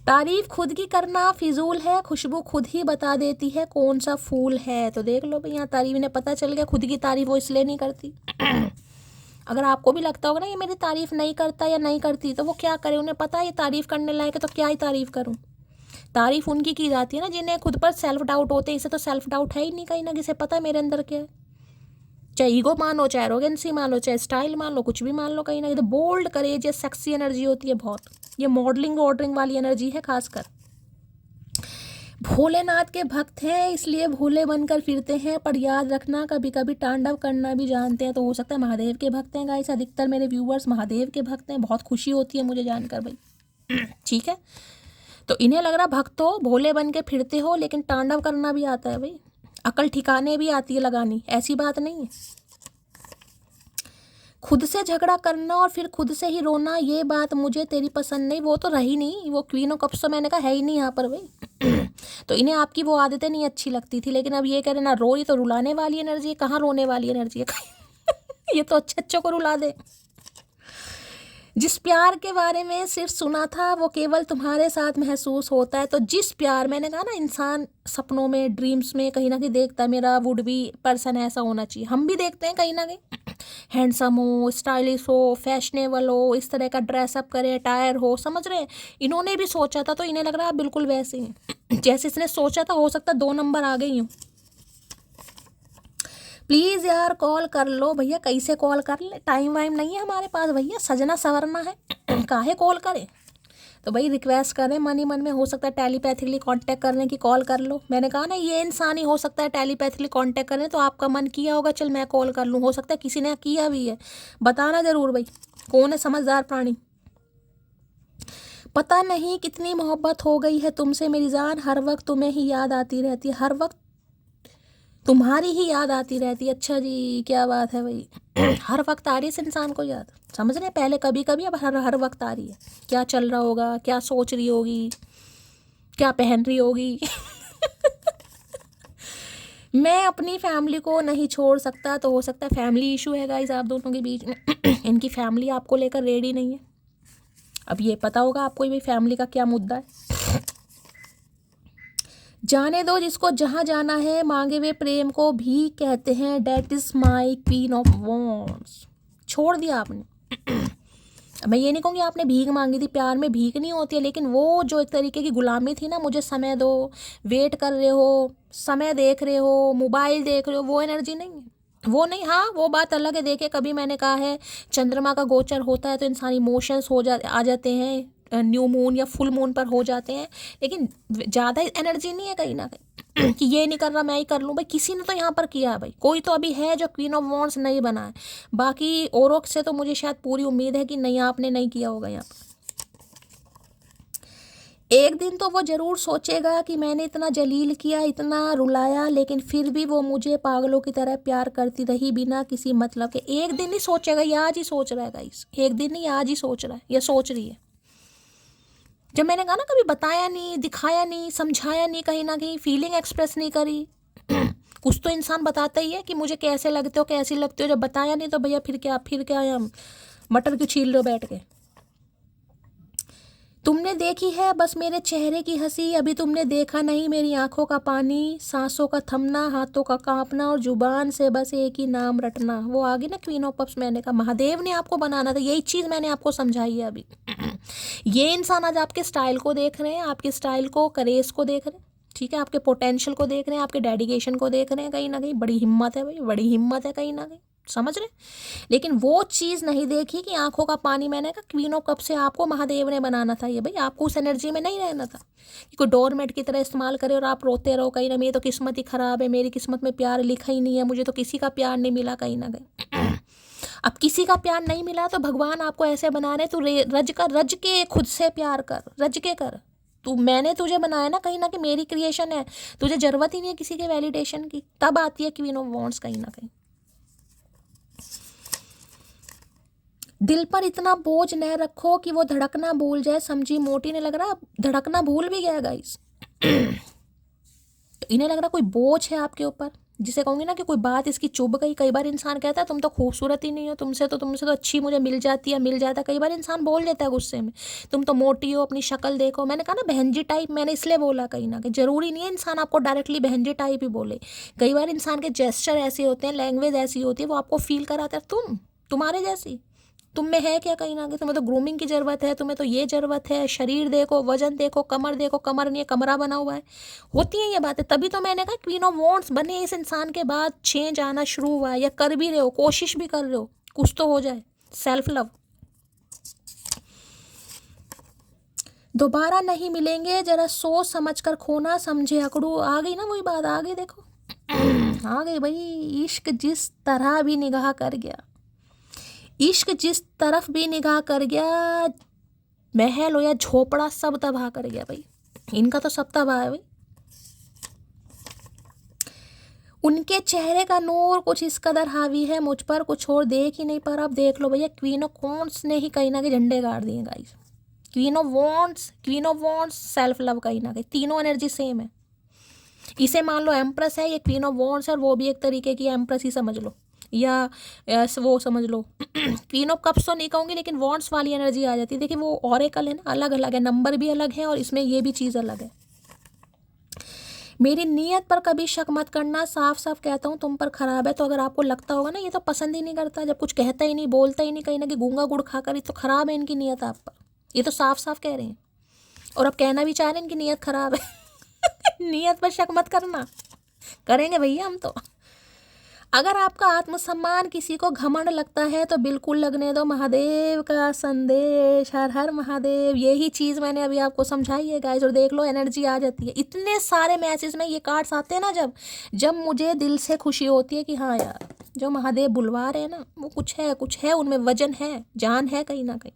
तारीफ खुद की करना फिजूल है, खुशबू खुद ही बता देती है कौन सा फूल है। तो देख लो भाई यहाँ तारीफ ने पता चल गया, खुद की तारीफ वो इसलिए नहीं करती। अगर आपको भी लगता होगा ना ये मेरी तारीफ नहीं करता या नहीं करती, तो वो क्या करे, उन्हें पता है ये तारीफ करने लायक है तो क्या ही तारीफ करूँ। तारीफ उनकी की जाती है ना जिन्हें खुद पर सेल्फ डाउट होते हैं। इसे तो सेल्फ डाउट है ही नहीं कहीं ना, किसे पता है मेरे अंदर क्या है। चाहे ईगो मानो, चाहे एरोगेंसी मान लो, चाहे स्टाइल मान लो, कुछ भी मान लो, कहीं ना कहीं तो बोल्ड करेजियस सेक्सी एनर्जी होती है बहुत। ये मॉडलिंग वॉडलिंग वाली एनर्जी है खासकर। भोलेनाथ के भक्त हैं इसलिए भोले बनकर फिरते हैं, पर याद रखना कभी कभी तांडव करना भी जानते हैं। तो हो सकता है महादेव के भक्त हैं गाइस, अधिकतर मेरे व्यूवर्स महादेव के भक्त हैं। बहुत खुशी होती है मुझे जानकर भाई, ठीक है। तो इन्हें लग रहा भक्त हो, भोले बन के फिरते हो, लेकिन तांडव करना भी आता है भाई, अकल ठिकाने भी आती है लगानी, ऐसी बात नहीं है। खुद से झगड़ा करना और फिर खुद से ही रोना, ये बात मुझे तेरी पसंद नहीं। वो तो रही नहीं, वो क्वीन ऑफ कप्स तो मैंने कहा है ही नहीं यहाँ पर भाई। तो इन्हें आपकी वो आदतें नहीं अच्छी लगती थी, लेकिन अब ये कह रहे ना रो, तो रुलाने वाली एनर्जी है, कहाँ रोने वाली एनर्जी है। ये तो अच्छे अच्छों को रुला दे। जिस प्यार के बारे में सिर्फ सुना था वो केवल तुम्हारे साथ महसूस होता है। तो जिस प्यार, मैंने कहा ना इंसान सपनों में ड्रीम्स में कहीं ना कहीं देखता है मेरा वुड बी पर्सन ऐसा होना चाहिए। हम भी देखते हैं कहीं ना कहीं हैंडसम हो, स्टाइलिश हो, फैशनेबल हो, इस तरह का ड्रेसअप करे, टायर हो, समझ रहे हैं। इन्होंने भी सोचा था तो इन्हें लग रहा है बिल्कुल वैसे ही जैसे इसने सोचा था। हो सकता है 2 नंबर आ गई हूँ। प्लीज़ यार कॉल कर लो भैया, कैसे कॉल कर ले, टाइम वाइम नहीं है हमारे पास भैया, सजना संवरना है। काहे कॉल करें। तो भाई रिक्वेस्ट करें मन ही मन में, हो सकता है टेलीपैथिकली कांटेक्ट करने की, कॉल कर लो। मैंने कहा ना ये इंसान ही हो सकता है टेलीपैथिकली कांटेक्ट करें, तो आपका मन किया होगा चल मैं कॉल कर लूँ, हो सकता है किसी ने किया भी है। बताना ज़रूर भाई कौन है समझदार प्राणी। पता नहीं कितनी मोहब्बत हो गई है तुमसे मेरी जान, हर वक्त तुम्हें ही याद आती रहती है, हर वक्त तुम्हारी ही याद आती रहती है। अच्छा जी क्या बात है भाई। हर वक्त आ रही है इस इंसान को याद, समझ रहे हैं, पहले कभी कभी, अब हर वक्त आ रही है। क्या चल रहा होगा, क्या सोच रही होगी, क्या पहन रही होगी। मैं अपनी फैमिली को नहीं छोड़ सकता, तो हो सकता है फैमिली इशू है गाइस आप दोनों के बीच में। इनकी फैमिली आपको लेकर रेडी नहीं है। अब ये पता होगा आपको भाई फैमिली का क्या मुद्दा है। जाने दो जिसको जहाँ जाना है, मांगे हुए प्रेम को भी कहते हैं, that is my queen of wands. छोड़ दिया आपने। मैं ये नहीं कहूँगी आपने भीख मांगी थी, प्यार में भीख नहीं होती है, लेकिन वो जो एक तरीके की गुलामी थी ना, मुझे समय दो, वेट कर रहे हो, समय देख रहे हो, मोबाइल देख रहे हो, वो एनर्जी नहीं है। वो नहीं, हाँ वो बात अलग है। देखिए कभी मैंने कहा है चंद्रमा का गोचर होता है तो इंसान इमोशंस आ जाते हैं, न्यू मून या फुल मून पर हो जाते हैं, लेकिन ज़्यादा एनर्जी नहीं है कहीं ना कहीं कि ये नहीं कर रहा मैं ही कर लूँ। भाई किसी ने तो यहाँ पर किया है, भाई कोई तो अभी है जो क्वीन ऑफ वॉन्ड्स नहीं बना है। बाकी औरों से तो मुझे शायद पूरी उम्मीद है कि नहीं, आपने नहीं किया होगा यहाँ पर। एक दिन तो वो ज़रूर सोचेगा कि मैंने इतना जलील किया, इतना रुलाया, लेकिन फिर भी वो मुझे पागलों की तरह प्यार करती रही बिना किसी मतलब के। एक दिन ही सोचेगा, ये आज ही सोच रहा है गाइस, एक दिन नहीं आज ही सोच रहा है, ये सोच रही है। जब मैंने कहा ना कभी बताया नहीं, दिखाया नहीं, समझाया नहीं, कहीं ना कहीं फीलिंग एक्सप्रेस नहीं करी कुछ तो इंसान बताता ही है कि मुझे कैसे लगते हो, कैसी लगते हो। जब बताया नहीं तो भैया फिर क्या हम मटर क्यों छील रहे हो बैठ के। तुमने देखी है बस मेरे चेहरे की हंसी, अभी तुमने देखा नहीं मेरी आंखों का पानी, सांसों का थमना, हाथों का कांपना और जुबान से बस एक ही नाम रटना। वो आगे ना क्वीन ऑफ कप्स, मैंने कहा महादेव ने आपको बनाना था, यही चीज़ मैंने आपको समझाई है अभी ये इंसान आज आपके स्टाइल को देख रहे हैं, आपके स्टाइल को, करेस को देख रहे हैं, ठीक है, आपके पोटेंशियल को देख रहे हैं, आपके डेडिकेशन को देख रहे हैं। कहीं ना कहीं बड़ी हिम्मत है भाई, बड़ी हिम्मत है कहीं ना कहीं, समझ रहे। लेकिन वो चीज़ नहीं देखी कि आंखों का पानी, मैंने कहा क्वीन ऑफ कप से आपको महादेव ने बनाना था। ये भाई आपको उस एनर्जी में नहीं रहना था कि कोई डोरमेट की तरह इस्तेमाल करे और आप रोते रहो कहीं ना, मेरी तो किस्मत ही ख़राब है, मेरी किस्मत में प्यार लिखा ही नहीं है, मुझे तो किसी का प्यार नहीं मिला कहीं ना कहीं अब किसी का प्यार नहीं मिला तो भगवान आपको ऐसे बना रहे, तू रज के खुद से प्यार कर, रज के कर। तू, मैंने तुझे बनाया ना, कहीं ना कहीं मेरी क्रिएशन है, तुझे ज़रूरत ही नहीं है किसी के वैलिडेशन की। तब आती है क्वीन ऑफ वॉन्ड्स कहीं ना कहीं। दिल पर इतना बोझ न रखो कि वो धड़कना भूल जाए, समझी मोटी ने लग रहा धड़कना भूल भी गया गाइस तो इन्हें लग रहा कोई बोझ है आपके ऊपर, जिसे कहूँगी ना कि कोई बात इसकी चुभ गई। कई बार इंसान कहता है तुम तो खूबसूरत ही नहीं हो, तुमसे तो अच्छी मुझे मिल जाती है, मिल जाता है। कई बार इंसान बोल देता है गुस्से में, तुम तो मोटी हो, अपनी शक्ल देखो। मैंने कहा ना बहन जी टाइप, मैंने इसलिए बोला कहीं ना कहीं, जरूरी नहीं है इंसान आपको डायरेक्टली बहन जी टाइप ही बोले। कई बार इंसान के जेस्चर ऐसे होते हैं, लैंग्वेज ऐसी होती है, वो आपको फील कराता है तुम्हारे जैसी। तुम में है क्या कहीं ना कहीं, तुम्हें तो ग्रूमिंग की ज़रूरत है, तुम्हें तो ये ज़रूरत है। शरीर देखो, वजन देखो, कमर नहीं है, कमरा बना हुआ है। होती है ये बातें, तभी तो मैंने कहा क्वीन ऑफ वॉन्ड्स बने इस इंसान के बाद चेंज आना शुरू हुआ है, या कर भी रहे हो, कोशिश भी कर रहे हो, कुछ तो हो जाए। Self love. दोबारा नहीं मिलेंगे, जरा सोच समझ कर खोना, समझे अकड़ू। आ गई ना वही बात, आ गई देखो आ गई भाई। इश्क जिस तरह भी निगाह कर गया, इश्क जिस तरफ भी निगाह कर गया, महल हो या झोपड़ा सब तबाह कर गया भाई। इनका तो सब तबाह है भाई। उनके चेहरे का नूर कुछ इस कदर हावी है मुझ पर, कुछ और देख ही नहीं पर। अब देख लो भैया, क्वीन ऑफ वॉन्ड्स ने ही कहीं ना कहीं झंडे गाड़ दिए guys. Queen of wands, self love, कहीं ना कहीं तीनों एनर्जी सेम है। इसे मान लो एम्प्रेस है, ये क्वीन ऑफ वॉन्ड्स है, और वो भी एक तरीके की एम्प्रेस ही समझ लो, या वो समझ लो क्वीन ऑफ कप्स तो नहीं कहूँगी, लेकिन वॉन्ड्स वाली एनर्जी आ जाती है। देखिए वो ऑरेकल है ना, अलग अलग है, नंबर भी अलग है, और इसमें ये भी चीज़ अलग है। मेरी नीयत पर कभी शक मत करना, साफ साफ कहता हूँ तुम पर खराब है। तो अगर आपको लगता होगा ना ये तो पसंद ही नहीं करता, जब कुछ कहता ही नहीं, बोलता ही नहीं, कहीं ना कहीं गूंगा गुड़ खाकर, ये तो खराब है इनकी नीयत आप पर, ये तो साफ साफ कह रहे हैं। और अब कहना भी चाह रहे हैं इनकी नीयत खराब है नीयत पर शक मत करना, करेंगे भैया हम तो। अगर आपका आत्मसम्मान किसी को घमंड लगता है तो बिल्कुल लगने दो, महादेव का संदेश, हर हर महादेव। यही चीज़ मैंने अभी आपको समझाई है गाइस। और देख लो एनर्जी आ जाती है, इतने सारे मैसेज में ये कार्ड्स आते हैं ना, जब मुझे दिल से खुशी होती है कि हाँ यार जो महादेव बुलवा रहे हैं ना, वो कुछ है उनमें, वजन है, जान है कहीं ना कहीं।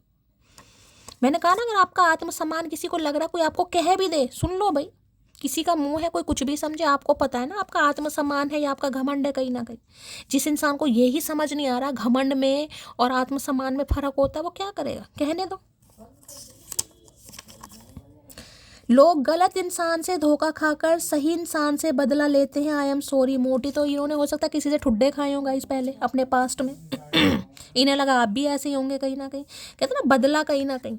मैंने कहा ना अगर आपका आत्मसम्मान किसी को लग रहा, कोई आपको कह भी दे, सुन लो भाई, किसी का मुंह है, कोई कुछ भी समझे, आपको पता है ना आपका आत्मसम्मान है या आपका घमंड है कहीं ना कहीं। जिस इंसान को यही समझ नहीं आ रहा घमंड में और आत्मसम्मान में फर्क होता है, वो क्या करेगा, कहने दो। लोग गलत इंसान से धोखा खाकर सही इंसान से बदला लेते हैं। आई एम सॉरी मोटी, तो इन्होंने हो सकता है किसी से ठुड्डे खाए होंगे इस पहले अपने पास्ट में इन्हें लगा आप भी ऐसे ही होंगे कहीं ना कहीं। कहते ना बदला, कहीं ना कहीं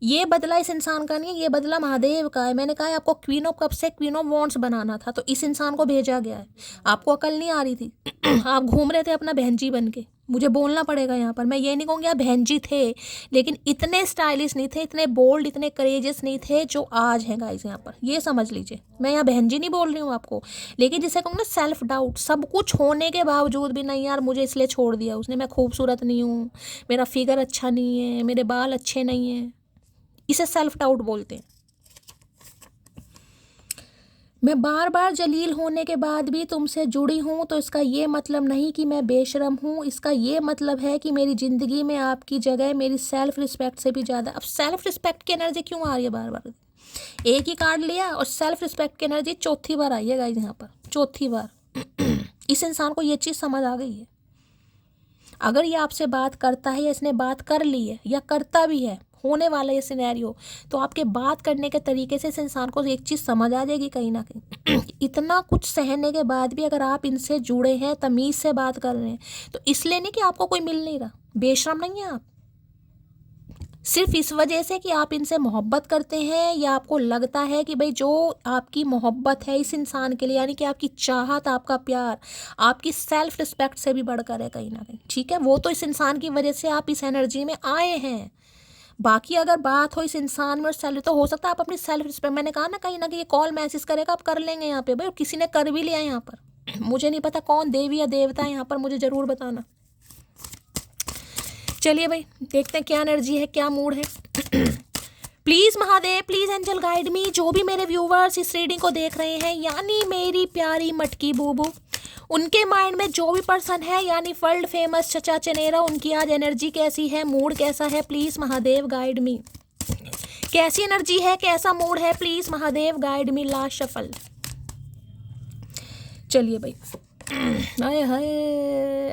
ये बदला इस इंसान का नहीं है, ये बदला महादेव का है। मैंने कहा आपको क्वीन ऑफ कप से क्वीन ऑफ वॉन्ड्स बनाना था, तो इस इंसान को भेजा गया है। आपको अकल नहीं आ रही थी आप घूम रहे थे अपना बहन जी बन के, मुझे बोलना पड़ेगा यहाँ पर। मैं ये नहीं कहूँगी आप बहन जी थे, लेकिन इतने स्टाइलिश नहीं थे, इतने बोल्ड, इतने करेजियस नहीं थे जो आज हैं गाइस। यहाँ पर ये समझ लीजिए, मैं यहाँ बहन जी नहीं बोल रही हूँ आपको, लेकिन जिसे कहूँ ना सेल्फ डाउट, सब कुछ होने के बावजूद भी नहीं यार मुझे इसलिए छोड़ दिया उसने, मैं खूबसूरत नहीं हूँ, मेरा फिगर अच्छा नहीं है, मेरे बाल अच्छे नहीं हैं, इसे सेल्फ डाउट बोलते हैं। मैं बार बार जलील होने के बाद भी तुमसे जुड़ी हूँ, तो इसका ये मतलब नहीं कि मैं बेशरम हूँ, इसका ये मतलब है कि मेरी ज़िंदगी में आपकी जगह मेरी सेल्फ रिस्पेक्ट से भी ज़्यादा। अब सेल्फ रिस्पेक्ट की एनर्जी क्यों आ रही है बार बार? एक ही कार्ड लिया और सेल्फ रिस्पेक्ट की एनर्जी चौथी बार आई है गाइस यहाँ पर, चौथी बार। इस इंसान को ये चीज़ समझ आ गई है। अगर ये आपसे बात करता है या इसने बात कर ली है या करता भी है, होने वाला ये सिनेरियो, तो आपके बात करने के तरीके से इस इंसान को एक चीज़ समझ आ जाएगी कहीं ना कहीं। इतना कुछ सहने के बाद भी अगर आप इनसे जुड़े हैं, तमीज़ से बात कर रहे हैं, तो इसलिए नहीं कि आपको कोई मिल नहीं रहा, बेशरम नहीं है आप, सिर्फ इस वजह से कि आप इनसे मोहब्बत करते हैं या आपको लगता है कि भाई जो आपकी मोहब्बत है इस इंसान के लिए, यानी कि आपकी चाहत, आपका प्यार आपकी सेल्फ रिस्पेक्ट से भी बढ़कर है कहीं ना कहीं, ठीक है। वो तो इस इंसान की वजह से आप इस एनर्जी में आए हैं। बाकी अगर बात हो इस इंसान में और सेल्फ, तो हो सकता है आप अपनी सेल्फ रिस्पेक्ट, मैंने कहा ना कहीं ना कहीं कॉल मैसेज करेगा, आप कर लेंगे यहाँ पे भाई, और किसी ने कर भी लिया यहाँ पर। मुझे नहीं पता कौन देवी या देवता है यहाँ पर, मुझे ज़रूर बताना। चलिए भाई देखते हैं क्या एनर्जी है, क्या मूड है। Please Mahadev, please angel guide me. जो भी मेरे व्यूवर्स इस रीडिंग को देख रहे हैं, यानी मेरी प्यारी मटकी बूबू, उनके माइंड में जो भी पर्सन है, यानी वर्ल्ड फेमस चचा चनेरा, उनकी आज एनर्जी कैसी है, मूड कैसा है, प्लीज़ महादेव गाइड मी। कैसी एनर्जी है, कैसा मूड है, please Mahadev guide me. Last shuffle. चलिए भाई, हाय हाय,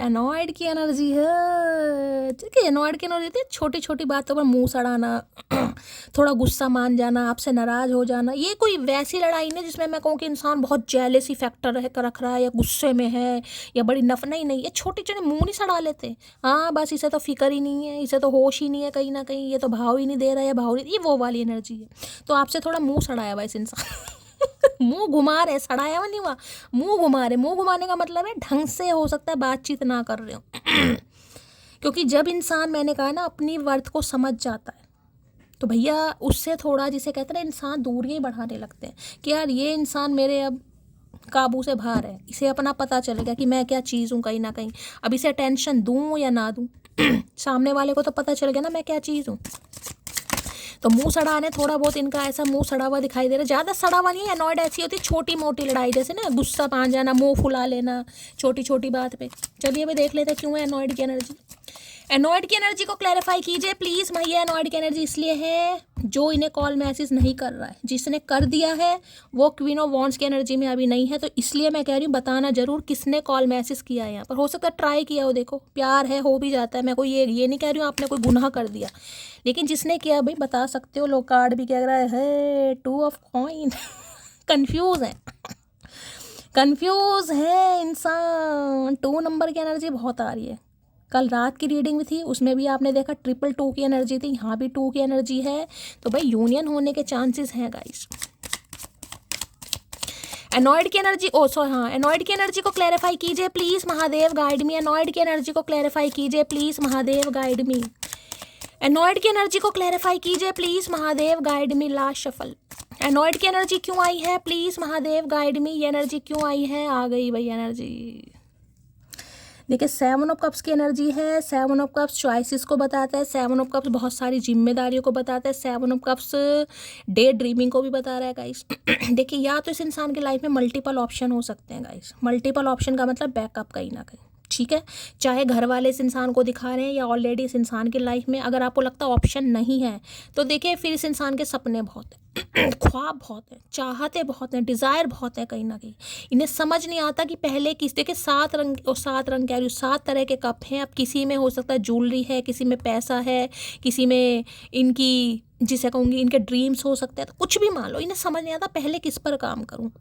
एनॉयड की एनर्जी है, ठीक है। एनॉयड की एनर्जी थी छोटी छोटी बातों पर मुंह सड़ाना, थोड़ा गुस्सा मान जाना, आपसे नाराज़ हो जाना। ये कोई वैसी लड़ाई नहीं जिसमें मैं कहूँ कि इंसान बहुत जेलसी फैक्टर रख रहा है या गुस्से में है या बड़ी नहीं, ये छोटे छोटे मुंह नहीं सड़ा लेते। हाँ बस इसे तो फिक्र ही नहीं है, इसे तो होश ही नहीं है कहीं ना कहीं, ये तो भाव ही नहीं दे रहा है, भाव नहीं, ये वो वाली एनर्जी है। तो आपसे थोड़ा मुँह सड़ाया हुआ इस इंसान। मुंह घुमा रहे, सड़ाया हुआ नहीं हुआ, मुंह घुमा रहे। मुंह घुमाने का मतलब है ढंग से हो सकता है बातचीत ना कर रहे हो। क्योंकि जब इंसान, मैंने कहा ना, अपनी वर्थ को समझ जाता है, तो भैया उससे थोड़ा, जिसे कहते हैं इंसान दूरियां बढ़ाने लगते हैं कि यार ये इंसान मेरे अब काबू से बाहर है, इसे अपना पता चलेगा कि मैं क्या चीज़ हूँ कहीं ना कहीं। अब इसे टेंशन दूँ या ना दूँ, सामने वाले को तो पता चल गया ना मैं क्या चीज़ हूँ। तो मुंह सड़ाने थोड़ा बहुत इनका ऐसा मुंह सड़ा हुआ दिखाई दे रहा है। ज़्यादा सड़ा हुआ नहीं है, एनॉयड ऐसी होती है छोटी मोटी लड़ाई, जैसे ना गुस्सा मान जाना, मुंह फुला लेना छोटी छोटी बात पे। चलिए अभी देख लेते हैं क्यों है एनॉयड की एनर्जी। एनॉयड की एनर्जी को क्लैरिफाई कीजिए प्लीज़। भैया एनॉयड की एनर्जी इसलिए है जो इन्हें कॉल मैसेज नहीं कर रहा है, जिसने कर दिया है वो क्वीन ऑफ वॉन्ड्स की एनर्जी में अभी नहीं है, तो इसलिए मैं कह रही हूँ बताना जरूर किसने कॉल मैसेज किया है यहाँ पर। हो सकता है ट्राई किया हो, देखो प्यार है, हो भी जाता है। मैं कोई ये नहीं कह रही हूँ आपने कोई गुनाह कर दिया, लेकिन जिसने किया भाई बता सकते हो। लोग कार्ड भी कह रहा है 2 ऑफ कॉइन। कंफ्यूज है इंसान। 2 नंबर की एनर्जी बहुत आ रही है। कल रात की रीडिंग भी थी, उसमें भी आपने देखा 222 की एनर्जी थी, यहाँ भी 2 की एनर्जी है, तो भाई यूनियन होने के चांसेस हैं गाइस। एनॉयड की एनर्जी, एनॉयड की एनर्जी को क्लैरिफाई कीजिए please Mahadev guide me. Annoyed की एनर्जी को क्लैरिफाई कीजिए please Mahadev guide me. Annoyed की एनर्जी को क्लैरिफाई कीजिए please Mahadev guide me. Last shuffle. Annoyed की एनर्जी क्यों आई है प्लीज़ महादेव गाइड मी। ये एनर्जी क्यों आई है, आ गई भाई एनर्जी। देखिए 7 ऑफ कप्स की एनर्जी है। 7 ऑफ कप्स चॉइसेस को बताता है, 7 ऑफ कप्स बहुत सारी जिम्मेदारियों को बताता है, 7 ऑफ कप्स डे ड्रीमिंग को भी बता रहा है गाइस। देखिए या तो इस इंसान की लाइफ में मल्टीपल ऑप्शन हो सकते हैं गाइस। मल्टीपल ऑप्शन का मतलब बैकअप कहीं ना कहीं, ठीक है। चाहे घर वाले इस इंसान को दिखा रहे हैं या ऑलरेडी इस इंसान की लाइफ में अगर आपको लगता है ऑप्शन नहीं है, तो देखिए फिर इस इंसान के सपने बहुत हैं, ख्वाब बहुत हैं, चाहते बहुत हैं, डिज़ायर बहुत है कहीं ना कहीं। इन्हें समझ नहीं आता कि पहले किस, देखिए 7 रंग और 7 रंग कह रही हूँ, 7 तरह के कप हैं। अब किसी में हो सकता है ज्वेलरी है, किसी में पैसा है, किसी में इनकी, जिसे कहूँगी इनके ड्रीम्स हो सकते हैं, तो कुछ भी मान लो। इन्हें समझ नहीं आता पहले किस पर काम करूँ।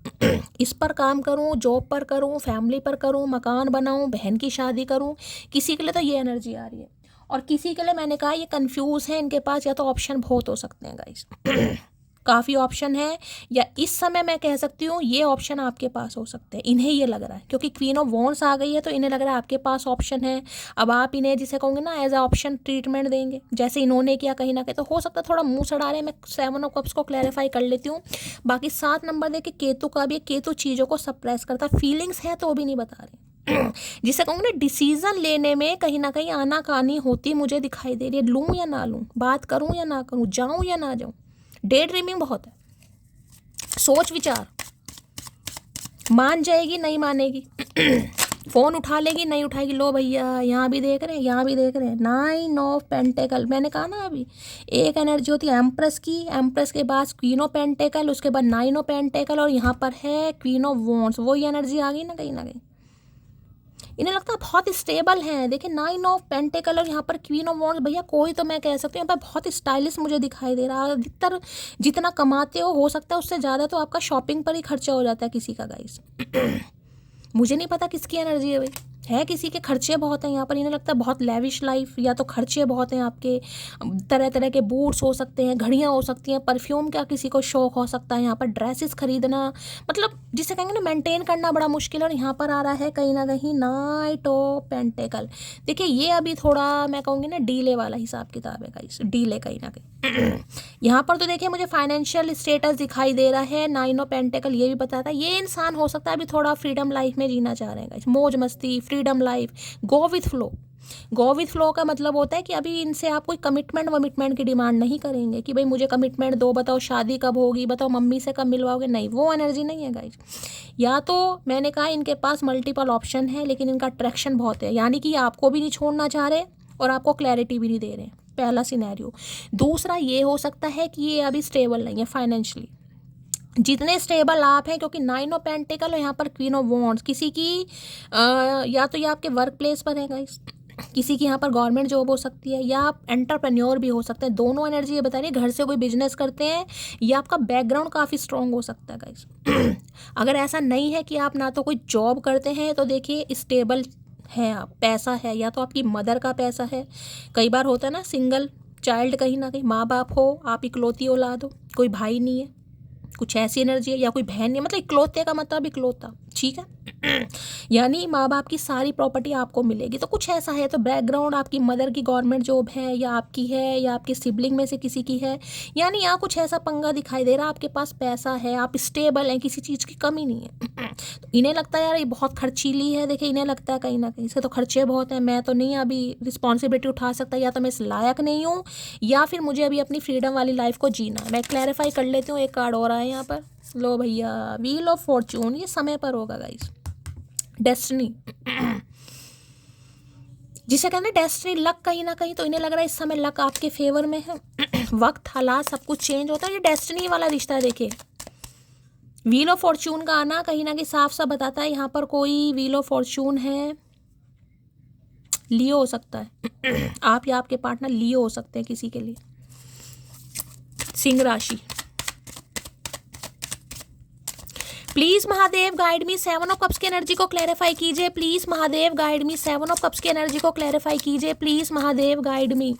इस पर काम करूँ, जॉब पर करूँ, फैमिली पर करूँ, मकान बनाऊँ, बहन की शादी करूँ। किसी के लिए तो ये एनर्जी आ रही है और किसी के लिए मैंने कहा ये कंफ्यूज है, इनके पास या तो ऑप्शन बहुत हो सकते हैं गाइस। काफ़ी ऑप्शन है, या इस समय मैं कह सकती हूँ ये ऑप्शन आपके पास हो सकते हैं। इन्हें ये लग रहा है क्योंकि क्वीन ऑफ वॉन्ड्स आ गई है तो इन्हें लग रहा है आपके पास ऑप्शन है। अब आप इन्हें जिसे कहोगे ना एज अ ऑप्शन ट्रीटमेंट देंगे जैसे इन्होंने किया कहीं ना कहीं, तो हो सकता है थोड़ा मुंह सड़ा रहे हैं। मैं 7 ऑफ कप्स को क्लैरिफाई कर लेती हूँ। बाकी 7 नंबर देखिए केतु का भी, केतु चीज़ों को सप्रेस करता है, फीलिंग्स है तो भी नहीं बता रहे जिसे कहूँगी ना डिसीजन लेने में कहीं ना कहीं आनाकानी होती मुझे दिखाई दे रही है। लूँ या ना लूँ, बात करूँ या ना करूँ, जाऊँ या ना जाऊँ, डे ड्रीमिंग बहुत है, सोच विचार, मान जाएगी नहीं मानेगी फ़ोन उठा लेगी नहीं उठाएगी। लो भैया यहाँ भी देख रहे हैं, यहाँ भी देख रहे हैं। 9 ऑफ पेंटेकल, मैंने कहा ना अभी एक एनर्जी होती है एम्प्रेस की, एम्प्रेस के बाद क्वीन ऑफ पेंटेकल, उसके बाद 9 ऑफ पेंटेकल, और यहाँ पर है क्वीन ऑफ वॉन्ड्स। वही एनर्जी आ गई ना कहीं ना कहीं। इन्हें लगता है बहुत स्टेबल हैं। देखिए 9 ऑफ पेंटेकल और यहाँ पर क्वीन ऑफ वॉन्ड्स, भैया कोई तो मैं कह सकती हूँ यहाँ पर बहुत स्टाइलिश मुझे दिखाई दे रहा है। अधिकतर जितना कमाते हो सकता है उससे ज़्यादा तो आपका शॉपिंग पर ही खर्चा हो जाता है किसी का गाइस मुझे नहीं पता किसकी एनर्जी है भाई, है किसी के खर्चे बहुत हैं यहाँ पर। इन्हें लगता है बहुत लेविश लाइफ, या तो खर्चे बहुत हैं आपके। तरह तरह के बूट्स हो सकते हैं, घड़ियाँ हो सकती हैं, परफ्यूम का किसी को शौक हो सकता है, यहाँ पर ड्रेसेस खरीदना, मतलब जिसे कहेंगे ना मेंटेन करना बड़ा मुश्किल है। और यहाँ पर आ रहा है कहीं ना कहीं 9 ऑफ पेंटेकल। देखिए ये अभी थोड़ा मैं कहूँगी ना डीले वाला हिसाब किताब है गाइस, डीले कहीं ना कहीं यहाँ पर तो देखिए मुझे फाइनेंशियल स्टेटस दिखाई दे रहा है। 9 ऑफ पेंटेकल ये भी बताता है ये इंसान हो सकता है अभी थोड़ा फ्रीडम लाइफ में जीना चाह रहे हैं गाइस, मौज मस्ती, freedom life, go with flow. Go with flow का मतलब होता है कि अभी इनसे आप कोई कमिटमेंट की डिमांड नहीं करेंगे कि भाई मुझे कमिटमेंट दो, बताओ शादी कब होगी, बताओ मम्मी से कब मिलवाओगे, नहीं, वो एनर्जी नहीं है गाइस। या तो मैंने कहा इनके पास मल्टीपल ऑप्शन है लेकिन इनका अट्रैक्शन बहुत है, यानी कि आपको भी नहीं छोड़ना चाह रहे और आपको क्लैरिटी भी नहीं दे रहे, पहला सिनेरियो। दूसरा ये हो सकता है कि ये अभी स्टेबल नहीं है फाइनेंशियली, जितने स्टेबल आप हैं, क्योंकि 9 ऑफ पेंटिकल और यहाँ पर क्वीन ऑफ वॉन्ड्स, किसी की या तो ये आपके वर्क प्लेस पर है गाइस, किसी की यहाँ पर गवर्नमेंट जॉब हो सकती है, या आप एंटरप्रेन्योर भी हो सकते हैं। दोनों एनर्जी ये बता रही है घर से कोई बिजनेस करते हैं, या आपका बैकग्राउंड काफ़ी स्ट्रॉन्ग हो सकता है गाइस अगर ऐसा नहीं है कि आप ना तो कोई जॉब करते हैं तो देखिए स्टेबल है आप, पैसा है, या तो आपकी मदर का पैसा है। कई बार होता है ना सिंगल चाइल्ड, कहीं ना कहीं माँ बाप हो, आप इकलौती औलाद हो, कोई भाई नहीं है, कुछ ऐसी एनर्जी है, या कोई बहन नहीं, मतलब इकलौते का मतलब इकलौता, ठीक है यानी माँ बाप की सारी प्रॉपर्टी आपको मिलेगी, तो कुछ ऐसा है। तो बैकग्राउंड आपकी मदर की गवर्नमेंट जॉब है, या आपकी है, या आपके सिबलिंग में से किसी की है, यानी यहाँ कुछ ऐसा पंगा दिखाई दे रहा है। आपके पास पैसा है, आप स्टेबल हैं, किसी चीज़ की कमी नहीं है तो इन्हें लगता है यार ये बहुत खर्चीली है। देखिए इन्हें लगता है कहीं ना कहीं से तो खर्चे बहुत हैं, मैं तो नहीं अभी रिस्पॉन्सिबिलिटी उठा सकता, या तो मैं इस लायक नहीं हूँ, या फिर मुझे अभी अपनी फ्रीडम वाली लाइफ को जीना। मैं क्लैरिफाई कर लेती हूँ, एक कार्ड और आया यहाँ पर, लो भैया व्हील ऑफ फॉर्चून, ये समय पर होगा गाइस, डेस्टिनी जिसे कहते हैं डेस्टिनी, लक कहीं ना कहीं। तो इन्हें लग रहा है इस समय लक आपके फेवर में है वक्त हालात सब कुछ चेंज होता है, ये डेस्टिनी वाला रिश्ता है। देखिए व्हील ऑफ फॉर्चून का आना कहीं ना कहीं साफ साफ बताता है यहाँ पर कोई व्हील ऑफ फॉर्चून है, लियो हो सकता है आप या आपके पार्टनर लियो हो सकते हैं किसी के लिए, सिंह राशि। Please Mahadev guide me 7 of cups की एनर्जी को क्लैरिफाई कीजिए, please Mahadev guide me 7 of cups की एनर्जी को क्लैरिफाई कीजिए, please Mahadev guide me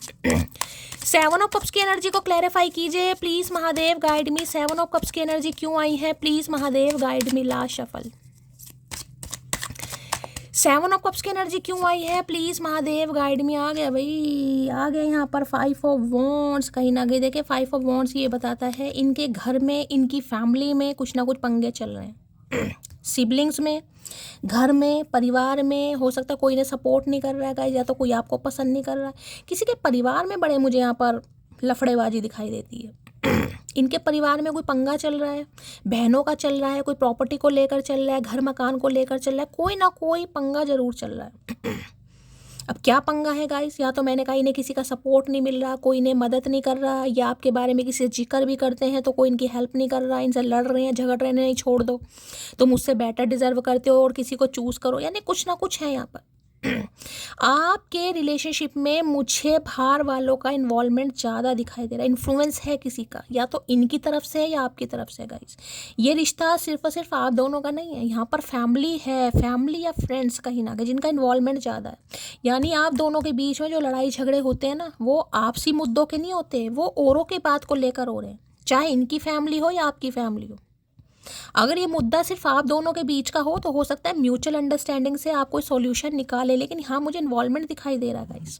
7 of cups की एनर्जी को क्लैरिफाई कीजिए, please Mahadev guide me 7 of cups की एनर्जी क्यों आई है, please Mahadev guide me. Last shuffle 7 of cups की एनर्जी क्यों आई है, प्लीज महादेव गाइड मी। आ गया भाई, आ गया यहाँ पर 5 ऑफ वॉन्ड्स। कहीं ना कहीं देखिए 5 ऑफ वॉन्ड्स ये बताता है इनके घर में, इनकी फैमिली में कुछ ना कुछ पंगे चल रहे हैं सिबलिंग्स में, घर में, परिवार में। हो सकता है कोई इन्हें सपोर्ट नहीं कर रहा है गाइस, या तो कोई आपको पसंद नहीं कर रहा है। किसी के परिवार में बड़े मुझे यहाँ पर लफड़ेबाजी दिखाई देती है इनके परिवार में कोई पंगा चल रहा है, बहनों का चल रहा है, कोई प्रॉपर्टी को लेकर चल रहा है, घर मकान को लेकर चल रहा है, कोई ना कोई पंगा जरूर चल रहा है अब क्या पंगा है गाइस, या तो मैंने कहा इन्हें किसी का सपोर्ट नहीं मिल रहा, कोई इन्हें मदद नहीं कर रहा, या आपके बारे में किसी से जिक्र भी करते हैं तो कोई इनकी हेल्प नहीं कर रहा, इनसे लड़ रहे हैं, झगड़ रहे हैं, नहीं छोड़ दो, तुम मुझसे बेटर डिजर्व करते हो और किसी को चूज़ करो, यानी कुछ ना कुछ है यहाँ पर आपके रिलेशनशिप में। मुझे बाहर वालों का इन्वॉल्वमेंट ज़्यादा दिखाई दे रहा है, इन्फ्लुएंस है किसी का, या तो इनकी तरफ से है या आपकी तरफ से गाइस। ये रिश्ता सिर्फ और सिर्फ आप दोनों का नहीं है, यहाँ पर फैमिली है, फैमिली या फ्रेंड्स कहीं ना कहीं जिनका इन्वॉल्वमेंट ज़्यादा है। यानी आप दोनों के बीच में जो लड़ाई झगड़े होते हैं ना, वो आपसी मुद्दों के नहीं होते, वो औरों के बात को लेकर हो रहे हैं। चाहे इनकी फैमिली हो या आपकी फैमिली हो। अगर ये मुद्दा सिर्फ आप दोनों के बीच का हो तो हो सकता है म्यूचुअल अंडरस्टैंडिंग से आप कोई सॉल्यूशन निकाले, लेकिन यहाँ मुझे इन्वॉल्वमेंट दिखाई दे रहा है गाइस।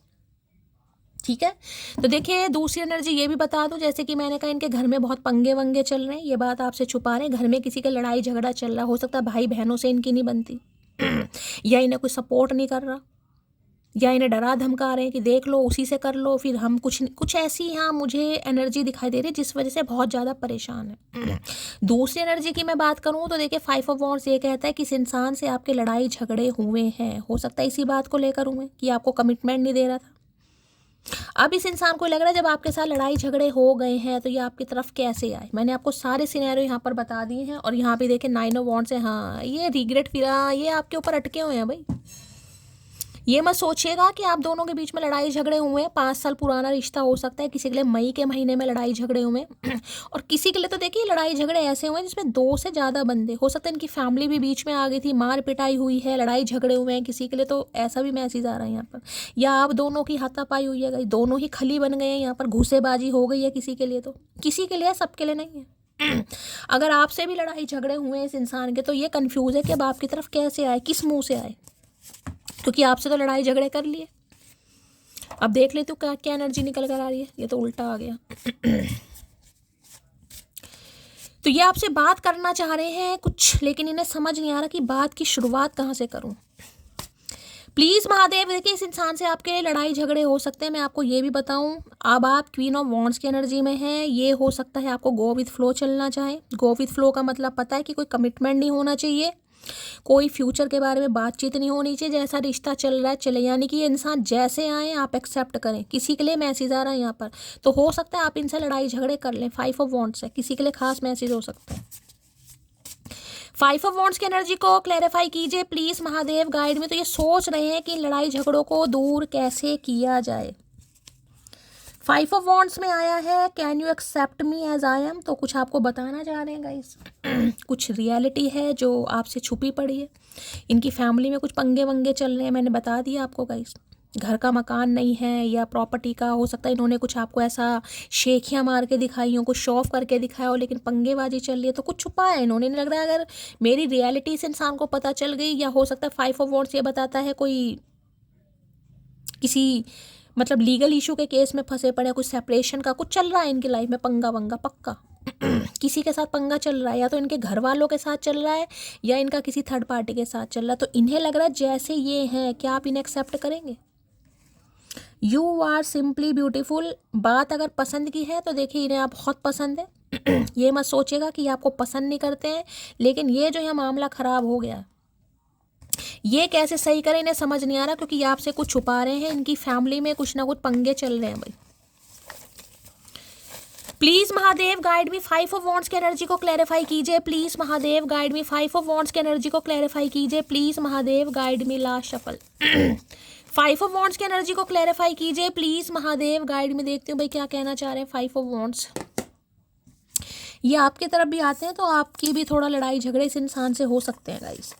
ठीक है, तो देखिए दूसरी एनर्जी ये भी बता दूं, जैसे कि मैंने कहा इनके घर में बहुत पंगे वंगे चल रहे हैं, ये बात आपसे छुपा रहे हैं, घर में किसी के लड़ाई झगड़ा चल रहा, हो सकता है भाई बहनों से इनकी नहीं बनती या इन्हें कोई सपोर्ट नहीं कर रहा, या इन्हें डरा धमका रहे हैं कि देख लो उसी से कर लो, फिर हम कुछ ऐसी यहाँ मुझे एनर्जी दिखाई दे रही है जिस वजह से बहुत ज़्यादा परेशान है। दूसरी एनर्जी की मैं बात करूँ तो देखिए 5 ऑफ वॉन्ड्स ये कहता है कि इस इंसान से आपके लड़ाई झगड़े हुए हैं, हो सकता है इसी बात को लेकर हुए कि आपको कमिटमेंट नहीं दे रहा था। अब इस इंसान को लग रहा है जब आपके साथ लड़ाई झगड़े हो गए हैं तो ये आपकी तरफ कैसे आए। मैंने आपको सारे सिनेरियो यहाँ पर बता दिए हैं, और यहाँ पे देखें 9 ऑफ वॉन्ड्स है। हाँ, ये रिग्रेट फिरा, ये आपके ऊपर अटके हुए हैं भाई। ये मत सोचिएगा कि आप दोनों के बीच में लड़ाई झगड़े हुए हैं, 5 साल पुराना रिश्ता हो सकता है, किसी के लिए मई के महीने में लड़ाई झगड़े हुए हैं और किसी के लिए तो देखिए लड़ाई झगड़े ऐसे हुए हैं जिसमें 2 से ज़्यादा बंदे, हो सकता है इनकी फैमिली भी बीच में आ गई थी, मार पिटाई हुई है, लड़ाई झगड़े हुए हैं किसी के लिए, तो ऐसा भी मैसेज आ रहा है यहाँ पर। या आप दोनों की हाथापाई हुई है, दोनों ही खली बन गए हैं, यहाँ पर घुसेबाजी हो गई है किसी के लिए, तो किसी के लिए, सबके लिए नहीं है। अगर आपसे भी लड़ाई झगड़े हुए हैं इस इंसान के तो ये कंफ्यूज है कि अब आपकी तरफ कैसे आए, किस मुंह से आए, क्योंकि आपसे तो लड़ाई झगड़े कर लिए। अब देख ले तो क्या क्या एनर्जी निकल कर आ रही है, ये तो उल्टा आ गया। तो ये आपसे बात करना चाह रहे हैं कुछ, लेकिन इन्हें समझ नहीं आ रहा कि बात की शुरुआत कहाँ से करूं। प्लीज़ महादेव, देखिए इस इंसान से आपके लड़ाई झगड़े हो सकते हैं, मैं आपको ये भी बताऊं। अब आप क्वीन ऑफ वॉन्ड्स की एनर्जी में हैं, ये हो सकता है आपको गो विथ फ्लो चलना चाहे। गो विथ फ्लो का मतलब पता है कि कोई कमिटमेंट नहीं होना चाहिए, कोई फ्यूचर के बारे में बातचीत नहीं होनी चाहिए, जैसा रिश्ता चल रहा है चले, यानी कि ये इंसान जैसे आए आप एक्सेप्ट करें। किसी के लिए मैसेज आ रहा है यहाँ पर, तो हो सकता है आप इनसे लड़ाई झगड़े कर लें। 5 ऑफ वॉन्ड्स है, किसी के लिए खास मैसेज हो सकता है। 5 ऑफ वॉन्ड्स की एनर्जी को क्लैरिफाई कीजिए प्लीज महादेव गाइड में। तो ये सोच रहे हैं कि इन लड़ाई झगड़ों को दूर कैसे किया जाए। 5 ऑफ वॉन्ड्स में आया है can you accept me as I am, तो कुछ आपको बताना चाह रहे हैं गाइस। कुछ रियलिटी है जो आपसे छुपी पड़ी है। इनकी फैमिली में कुछ पंगे वंगे चल रहे हैं, मैंने बता दिया आपको गाइस। घर का मकान नहीं है या प्रॉपर्टी का, हो सकता है इन्होंने कुछ आपको ऐसा शेखियाँ मार के दिखाई हो, कुछ शो ऑफ करके दिखाया हो, लेकिन पंगेबाजी चल रही है, तो कुछ छुपा है इन्होंने। नहीं लग रहा है अगर मेरी रियलिटी इस इंसान को पता चल गई, या हो सकता है 5 ऑफ वॉन्ड्स ये बताता है कोई किसी मतलब लीगल इशू के केस में फंसे पड़े, कुछ सेपरेशन का कुछ चल रहा है इनकी लाइफ में, पंगा वंगा पक्का किसी के साथ पंगा चल रहा है, या तो इनके घर वालों के साथ चल रहा है या इनका किसी थर्ड पार्टी के साथ चल रहा है। तो इन्हें लग रहा है जैसे ये हैं, क्या आप इन्हें एक्सेप्ट करेंगे? यू आर सिंपली ब्यूटीफुल, बात अगर पसंद की है तो देखिए इन्हें आप बहुत पसंद है। ये मत सोचिएगा कि आपको पसंद नहीं करते हैं, लेकिन ये जो यहाँ मामला ख़राब हो गया, ये कैसे सही करें इन्हें समझ नहीं आ रहा, क्योंकि ये आपसे कुछ छुपा रहे हैं। इनकी फैमिली में कुछ ना कुछ पंगे चल रहे हैं भाई। Please Mahadev guide me, 5 of wands की एनर्जी को क्लैरिफाई कीजिए please Mahadev guide me, 5 of wands की एनर्जी को क्लैरिफाई कीजिए please Mahadev guide me. Last shuffle 5 of wands की एनर्जी को क्लैरिफाई कीजिए प्लीज महादेव गाइड में। देखते हो भाई क्या कहना चाह रहे हैं 5 ऑफ वॉन्ड्स। ये आपकी तरफ भी आते हैं तो आपकी भी थोड़ा लड़ाई झगड़े इस इंसान से हो सकते हैं गाइस।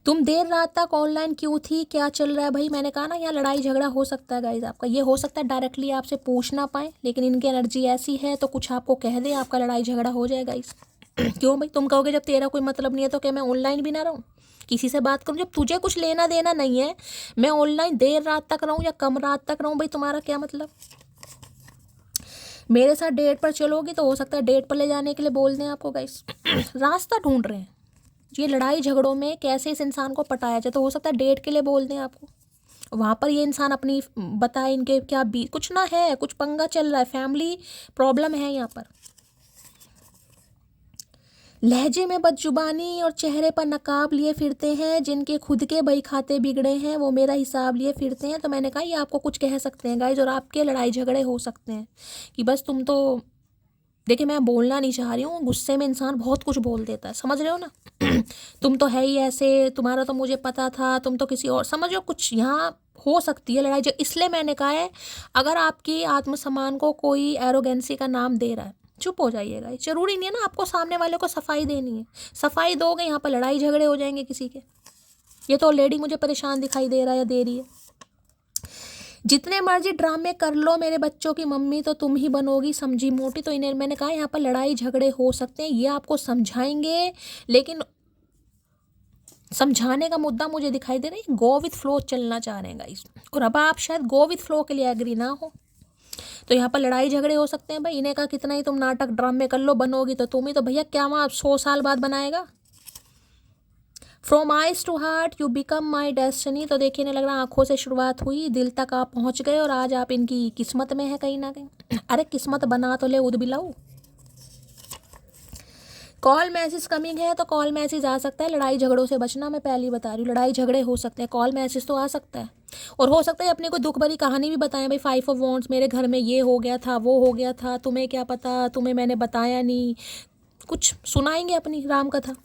तुम देर रात तक ऑनलाइन क्यों थी, क्या चल रहा है भाई? मैंने कहा ना यहाँ लड़ाई झगड़ा हो सकता है गाइस आपका। ये हो सकता है डायरेक्टली आपसे पूछ ना पाए, लेकिन इनकी एनर्जी ऐसी है तो कुछ आपको कह दे, आपका लड़ाई झगड़ा हो जाए गाइस। क्यों भाई? तुम कहोगे जब तेरा कोई मतलब नहीं है तो क्या मैं ऑनलाइन भी ना रहूँ, किसी से बात करूँ? जब तुझे कुछ लेना देना नहीं है, मैं ऑनलाइन देर रात तक रहूँ या कम रात तक रहूँ, भाई तुम्हारा क्या मतलब? मेरे साथ डेट पर चलोगी तो हो सकता है डेट पर ले जाने के लिए बोल दें आपको गाइस। रास्ता ढूंढ रहे हैं ये लड़ाई झगड़ों में कैसे इस इंसान को पटाया जाए, तो हो सकता है डेट के लिए बोल दें आपको। वहाँ पर ये इंसान अपनी बताए इनके क्या भी कुछ ना है, कुछ पंगा चल रहा है, फैमिली प्रॉब्लम है यहाँ पर। लहजे में बदजुबानी और चेहरे पर नकाब लिए फिरते हैं, जिनके खुद के बही खाते बिगड़े हैं वो मेरा हिसाब लिए फिरते हैं। तो मैंने कहा ये आपको कुछ कह सकते हैं गाइज, और आपके लड़ाई झगड़े हो सकते हैं कि बस तुम तो देखिए, मैं बोलना नहीं चाह रही हूँ, गुस्से में इंसान बहुत कुछ बोल देता है, समझ रहे हो ना। तुम तो है ही ऐसे, तुम्हारा तो मुझे पता था, तुम तो किसी और, समझो कुछ यहाँ हो सकती है लड़ाई। जो इसलिए मैंने कहा है अगर आपकी आत्मसम्मान को कोई एरोगेंसी का नाम दे रहा है, चुप हो जाइएगा। जरूरी नहीं है ना आपको सामने वाले को सफाई देनी है, सफाई दोगे यहाँ पर लड़ाई झगड़े हो जाएंगे किसी के। ये तो ऑलरेडी मुझे परेशान दिखाई दे रहा है या दे रही है। जितने मर्जी ड्रामे कर लो मेरे बच्चों की मम्मी तो तुम ही बनोगी समझी मोटी। तो इन्हें मैंने कहा यहाँ पर लड़ाई झगड़े हो सकते हैं, ये आपको समझाएंगे, लेकिन समझाने का मुद्दा मुझे दिखाई दे रहा है गो विथ फ्लो चलना चाह रहे हैं गाइस, और अब आप शायद गो विथ फ्लो के लिए एग्री ना हो। तो यहाँ पर लड़ाई झगड़े हो सकते हैं भाई। इन्हें कहा कितना ही तुम नाटक ड्रामे कर लो, बनोगी तो तुम ही। तो भैया क्या वहाँ 100 साल बाद बनाएगा। From eyes to heart you become my destiny. तो देखिए लग रहा आंखों से शुरुआत हुई, दिल तक आप पहुँच गए और आज आप इनकी किस्मत में है कहीं ना कहीं। अरे किस्मत बना तो ले उद बिलाऊ। कॉल मैसेज कमिंग है तो कॉल मैसेज आ सकता है। लड़ाई झगड़ों से बचना, मैं पहले ही बता रही हूँ, लड़ाई झगड़े हो सकते हैं, कॉल मैसेज तो आ सकता है। और हो सकता है अपने को दुख भरी कहानी भी बताएं भाई, 5 ऑफ वॉन्ड्स, मेरे घर में ये हो गया था, वो हो गया था, तुम्हें क्या पता, तुम्हें मैंने बताया नहीं, कुछ सुनाएंगे अपनी राम कथा।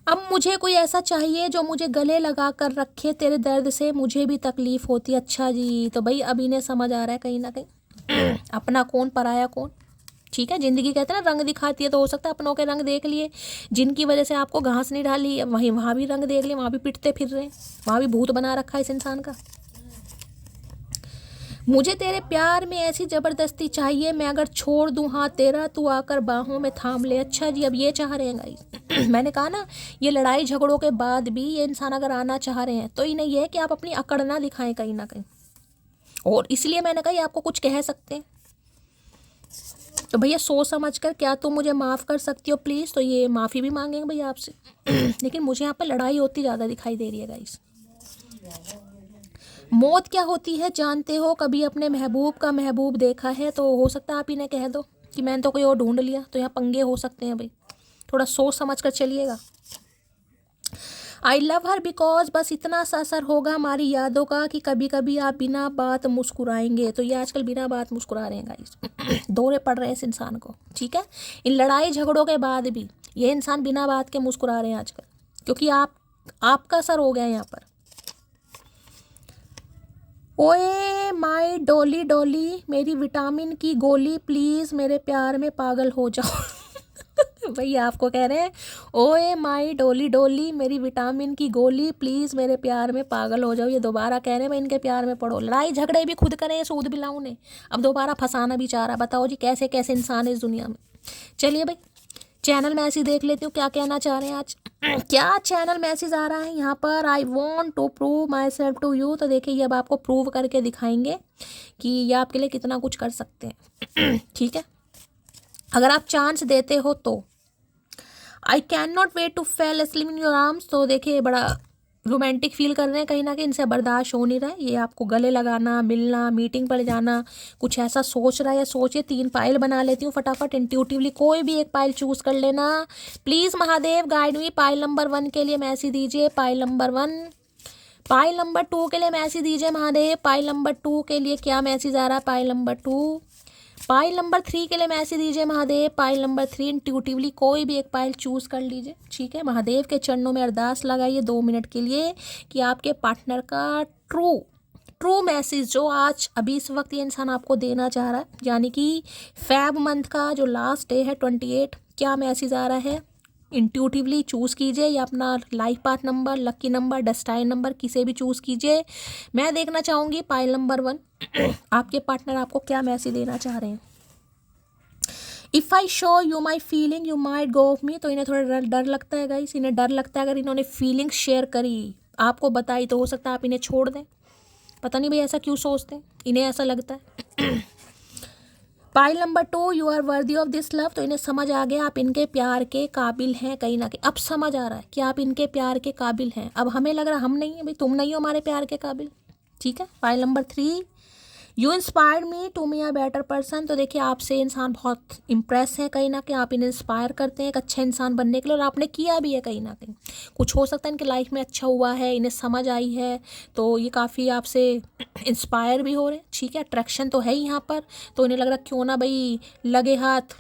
अब मुझे कोई ऐसा चाहिए जो मुझे गले लगा कर रखे, तेरे दर्द से मुझे भी तकलीफ होती। अच्छा जी, तो भाई अब इन्हें समझ आ रहा है कहीं ना कहीं अपना कौन पराया कौन। ठीक है, जिंदगी कहते हैं ना रंग दिखाती है, तो हो सकता है अपनों के रंग देख लिए, जिनकी वजह से आपको घास नहीं डाली, वहीं वहाँ भी रंग देख लिए, वहाँ भी पिटते फिर रहे हैं, वहाँ भी भूत बना रखा है इस इंसान का। मुझे तेरे प्यार में ऐसी ज़बरदस्ती चाहिए, मैं अगर छोड़ दूँ हाथ तेरा, तू आकर बाहों में थाम ले। अच्छा जी, अब ये चाह रहे हैं गाइस मैंने कहा ना, ये लड़ाई झगड़ों के बाद भी ये इंसान अगर आना चाह रहे हैं तो इन्हें यह है कि आप अपनी अकड़ ना दिखाएं कहीं ना कहीं, और इसलिए मैंने कहा ये आपको कुछ कह सकते हैं। तो भैया सोच समझ कर, क्या तुम मुझे माफ़ कर सकती हो प्लीज़, तो ये माफ़ी भी मांगेंगे भैया आपसे लेकिन मुझे यहाँ पर लड़ाई होती ज़्यादा दिखाई दे रही है गाइस। मौत क्या होती है जानते हो, कभी अपने महबूब का महबूब देखा है, तो हो सकता है आप इन्हें कह दो कि मैंने तो कोई और ढूंढ लिया, तो यहाँ पंगे हो सकते हैं भाई, थोड़ा सोच समझ कर चलिएगा। आई लव हर बिकॉज, बस इतना सा असर होगा हमारी यादों का कि कभी कभी आप बिना बात मुस्कुराएंगे। तो ये आजकल बिना बात मुस्कुरा रहे हैं गाइस दौरे पड़ रहे हैं इस इंसान को। ठीक है, इन लड़ाई झगड़ों के बाद भी ये इंसान बिना बात के मुस्कुरा रहे हैं आजकल, क्योंकि आपका असर हो गया है यहाँ पर। ओए माई डोली डोली, मेरी विटामिन की गोली, प्लीज़ मेरे प्यार में पागल हो जाओ भैया आपको कह रहे हैं ओए माई डोली डोली, मेरी विटामिन की गोली, प्लीज़ मेरे प्यार में पागल हो जाओ। ये दोबारा कह रहे हैं मैं इनके प्यार में पड़ो। लड़ाई झगड़े भी खुद करें सूद बिलाऊ ने, अब दोबारा फंसाना भी चाह रहा। बताओ जी कैसे कैसे इंसान है इस दुनिया में। चलिए भाई चैनल मैसेज देख लेती हूँ क्या कहना चाह रहे हैं आज क्या चैनल मैसेज आ रहा है यहाँ पर। I want to prove myself to you. तो देखिए ये अब आपको प्रूव करके दिखाएंगे कि ये आपके लिए कितना कुछ कर सकते हैं ठीक है, अगर आप चांस देते हो तो। I can not wait to fall asleep in your arms. तो देखिए बड़ा रोमांटिक फील कर रहे हैं कहीं ना कहीं, इनसे बर्दाश्त हो नहीं रहा है, ये आपको गले लगाना, मिलना, मीटिंग पर जाना, कुछ ऐसा सोच रहा है। या सोचिए 3 पाइल बना लेती हूँ फटाफट इंट्यूटिवली, कोई भी एक पाइल चूज़ कर लेना please. Mahadev guide me, pile number 1 के लिए मैसेज दीजिए, पाइल नंबर 1। पाइल नंबर 2 के लिए मैसेज दीजिए महादेव, पाइल नंबर 2 के लिए क्या मैसेज आ रहा है, पाइल नंबर 2। पाइल नंबर 3 के लिए मैसेज दीजिए महादेव, पाइल नंबर 3। इंट्यूटिवली कोई भी एक पाइल चूज़ कर लीजिए। ठीक है, महादेव के चरणों में अरदास लगाइए 2 मिनट के लिए कि आपके पार्टनर का ट्रू मैसेज जो आज अभी इस वक्त ये इंसान आपको देना चाह रहा है, यानी कि फेब मंथ का जो लास्ट डे है 28, क्या मैसेज आ रहा है इंट्यूटिवली चूज़ कीजिए, या अपना life path number, lucky number, destined number किसे भी चूज़ कीजिए। मैं देखना चाहूँगी पाइल नंबर 1 आपके पार्टनर आपको क्या मैसेज देना चाह रहे हैं। If I show you my feeling you might go of me. तो इन्हें थोड़ा डर लगता है गाइस, इन्हें डर लगता है अगर इन्होंने फीलिंग्स शेयर करी, आपको बताई, तो हो सकता है आप इन्हें छोड़ दें। पता नहीं भाई ऐसा क्यों सोचते हैं, इन्हें ऐसा लगता है pile number 2, you are worthy of this love. तो इन्हें समझ आ गया आप इनके प्यार के काबिल हैं कहीं ना कहीं, अब समझ आ रहा है कि आप इनके प्यार के काबिल हैं। अब हमें लग रहा हम नहीं है भाई, तुम नहीं हो हमारे प्यार के काबिल। ठीक है, pile number 3, you inspired me to me a better person. तो देखिए आपसे इंसान बहुत इम्प्रेस है कहीं ना कहीं, आप इन्हें इंस्पायर करते हैं एक अच्छा इंसान बनने के लिए, और आपने किया भी है कहीं ना कहीं। कुछ हो सकता है इनकी लाइफ में अच्छा हुआ है, इन्हें समझ आई है, तो ये काफ़ी आपसे इंस्पायर भी हो रहे हैं। ठीक है, अट्रैक्शन तो है ही यहाँ पर, तो इन्हें लग रहा क्यों ना भाई लगे हाथ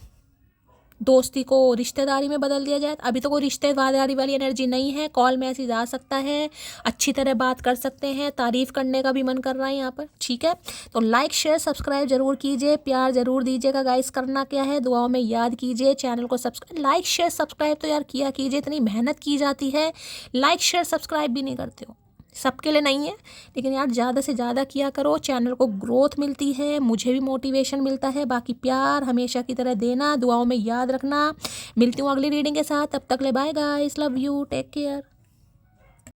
दोस्ती को रिश्तेदारी में बदल दिया जाए। अभी तो कोई रिश्तेदारी वाली एनर्जी नहीं है, कॉल मैसेज आ सकता है, अच्छी तरह बात कर सकते हैं, तारीफ करने का भी मन कर रहा है यहाँ पर। ठीक है, तो लाइक शेयर सब्सक्राइब जरूर कीजिए, प्यार जरूर दीजिएगा गाइस। करना क्या है, दुआओं में याद कीजिए, चैनल को सब्सक्राइब, लाइक शेयर सब्सक्राइब तो यार किया कीजिए, इतनी मेहनत की जाती है, लाइक शेयर सब्सक्राइब भी नहीं करते हो। सबके लिए नहीं है, लेकिन यार ज़्यादा से ज़्यादा किया करो, चैनल को ग्रोथ मिलती है, मुझे भी मोटिवेशन मिलता है। बाकी प्यार हमेशा की तरह देना, दुआओं में याद रखना। मिलती हूँ अगली रीडिंग के साथ, तब तक ले bye guys, love you, take care.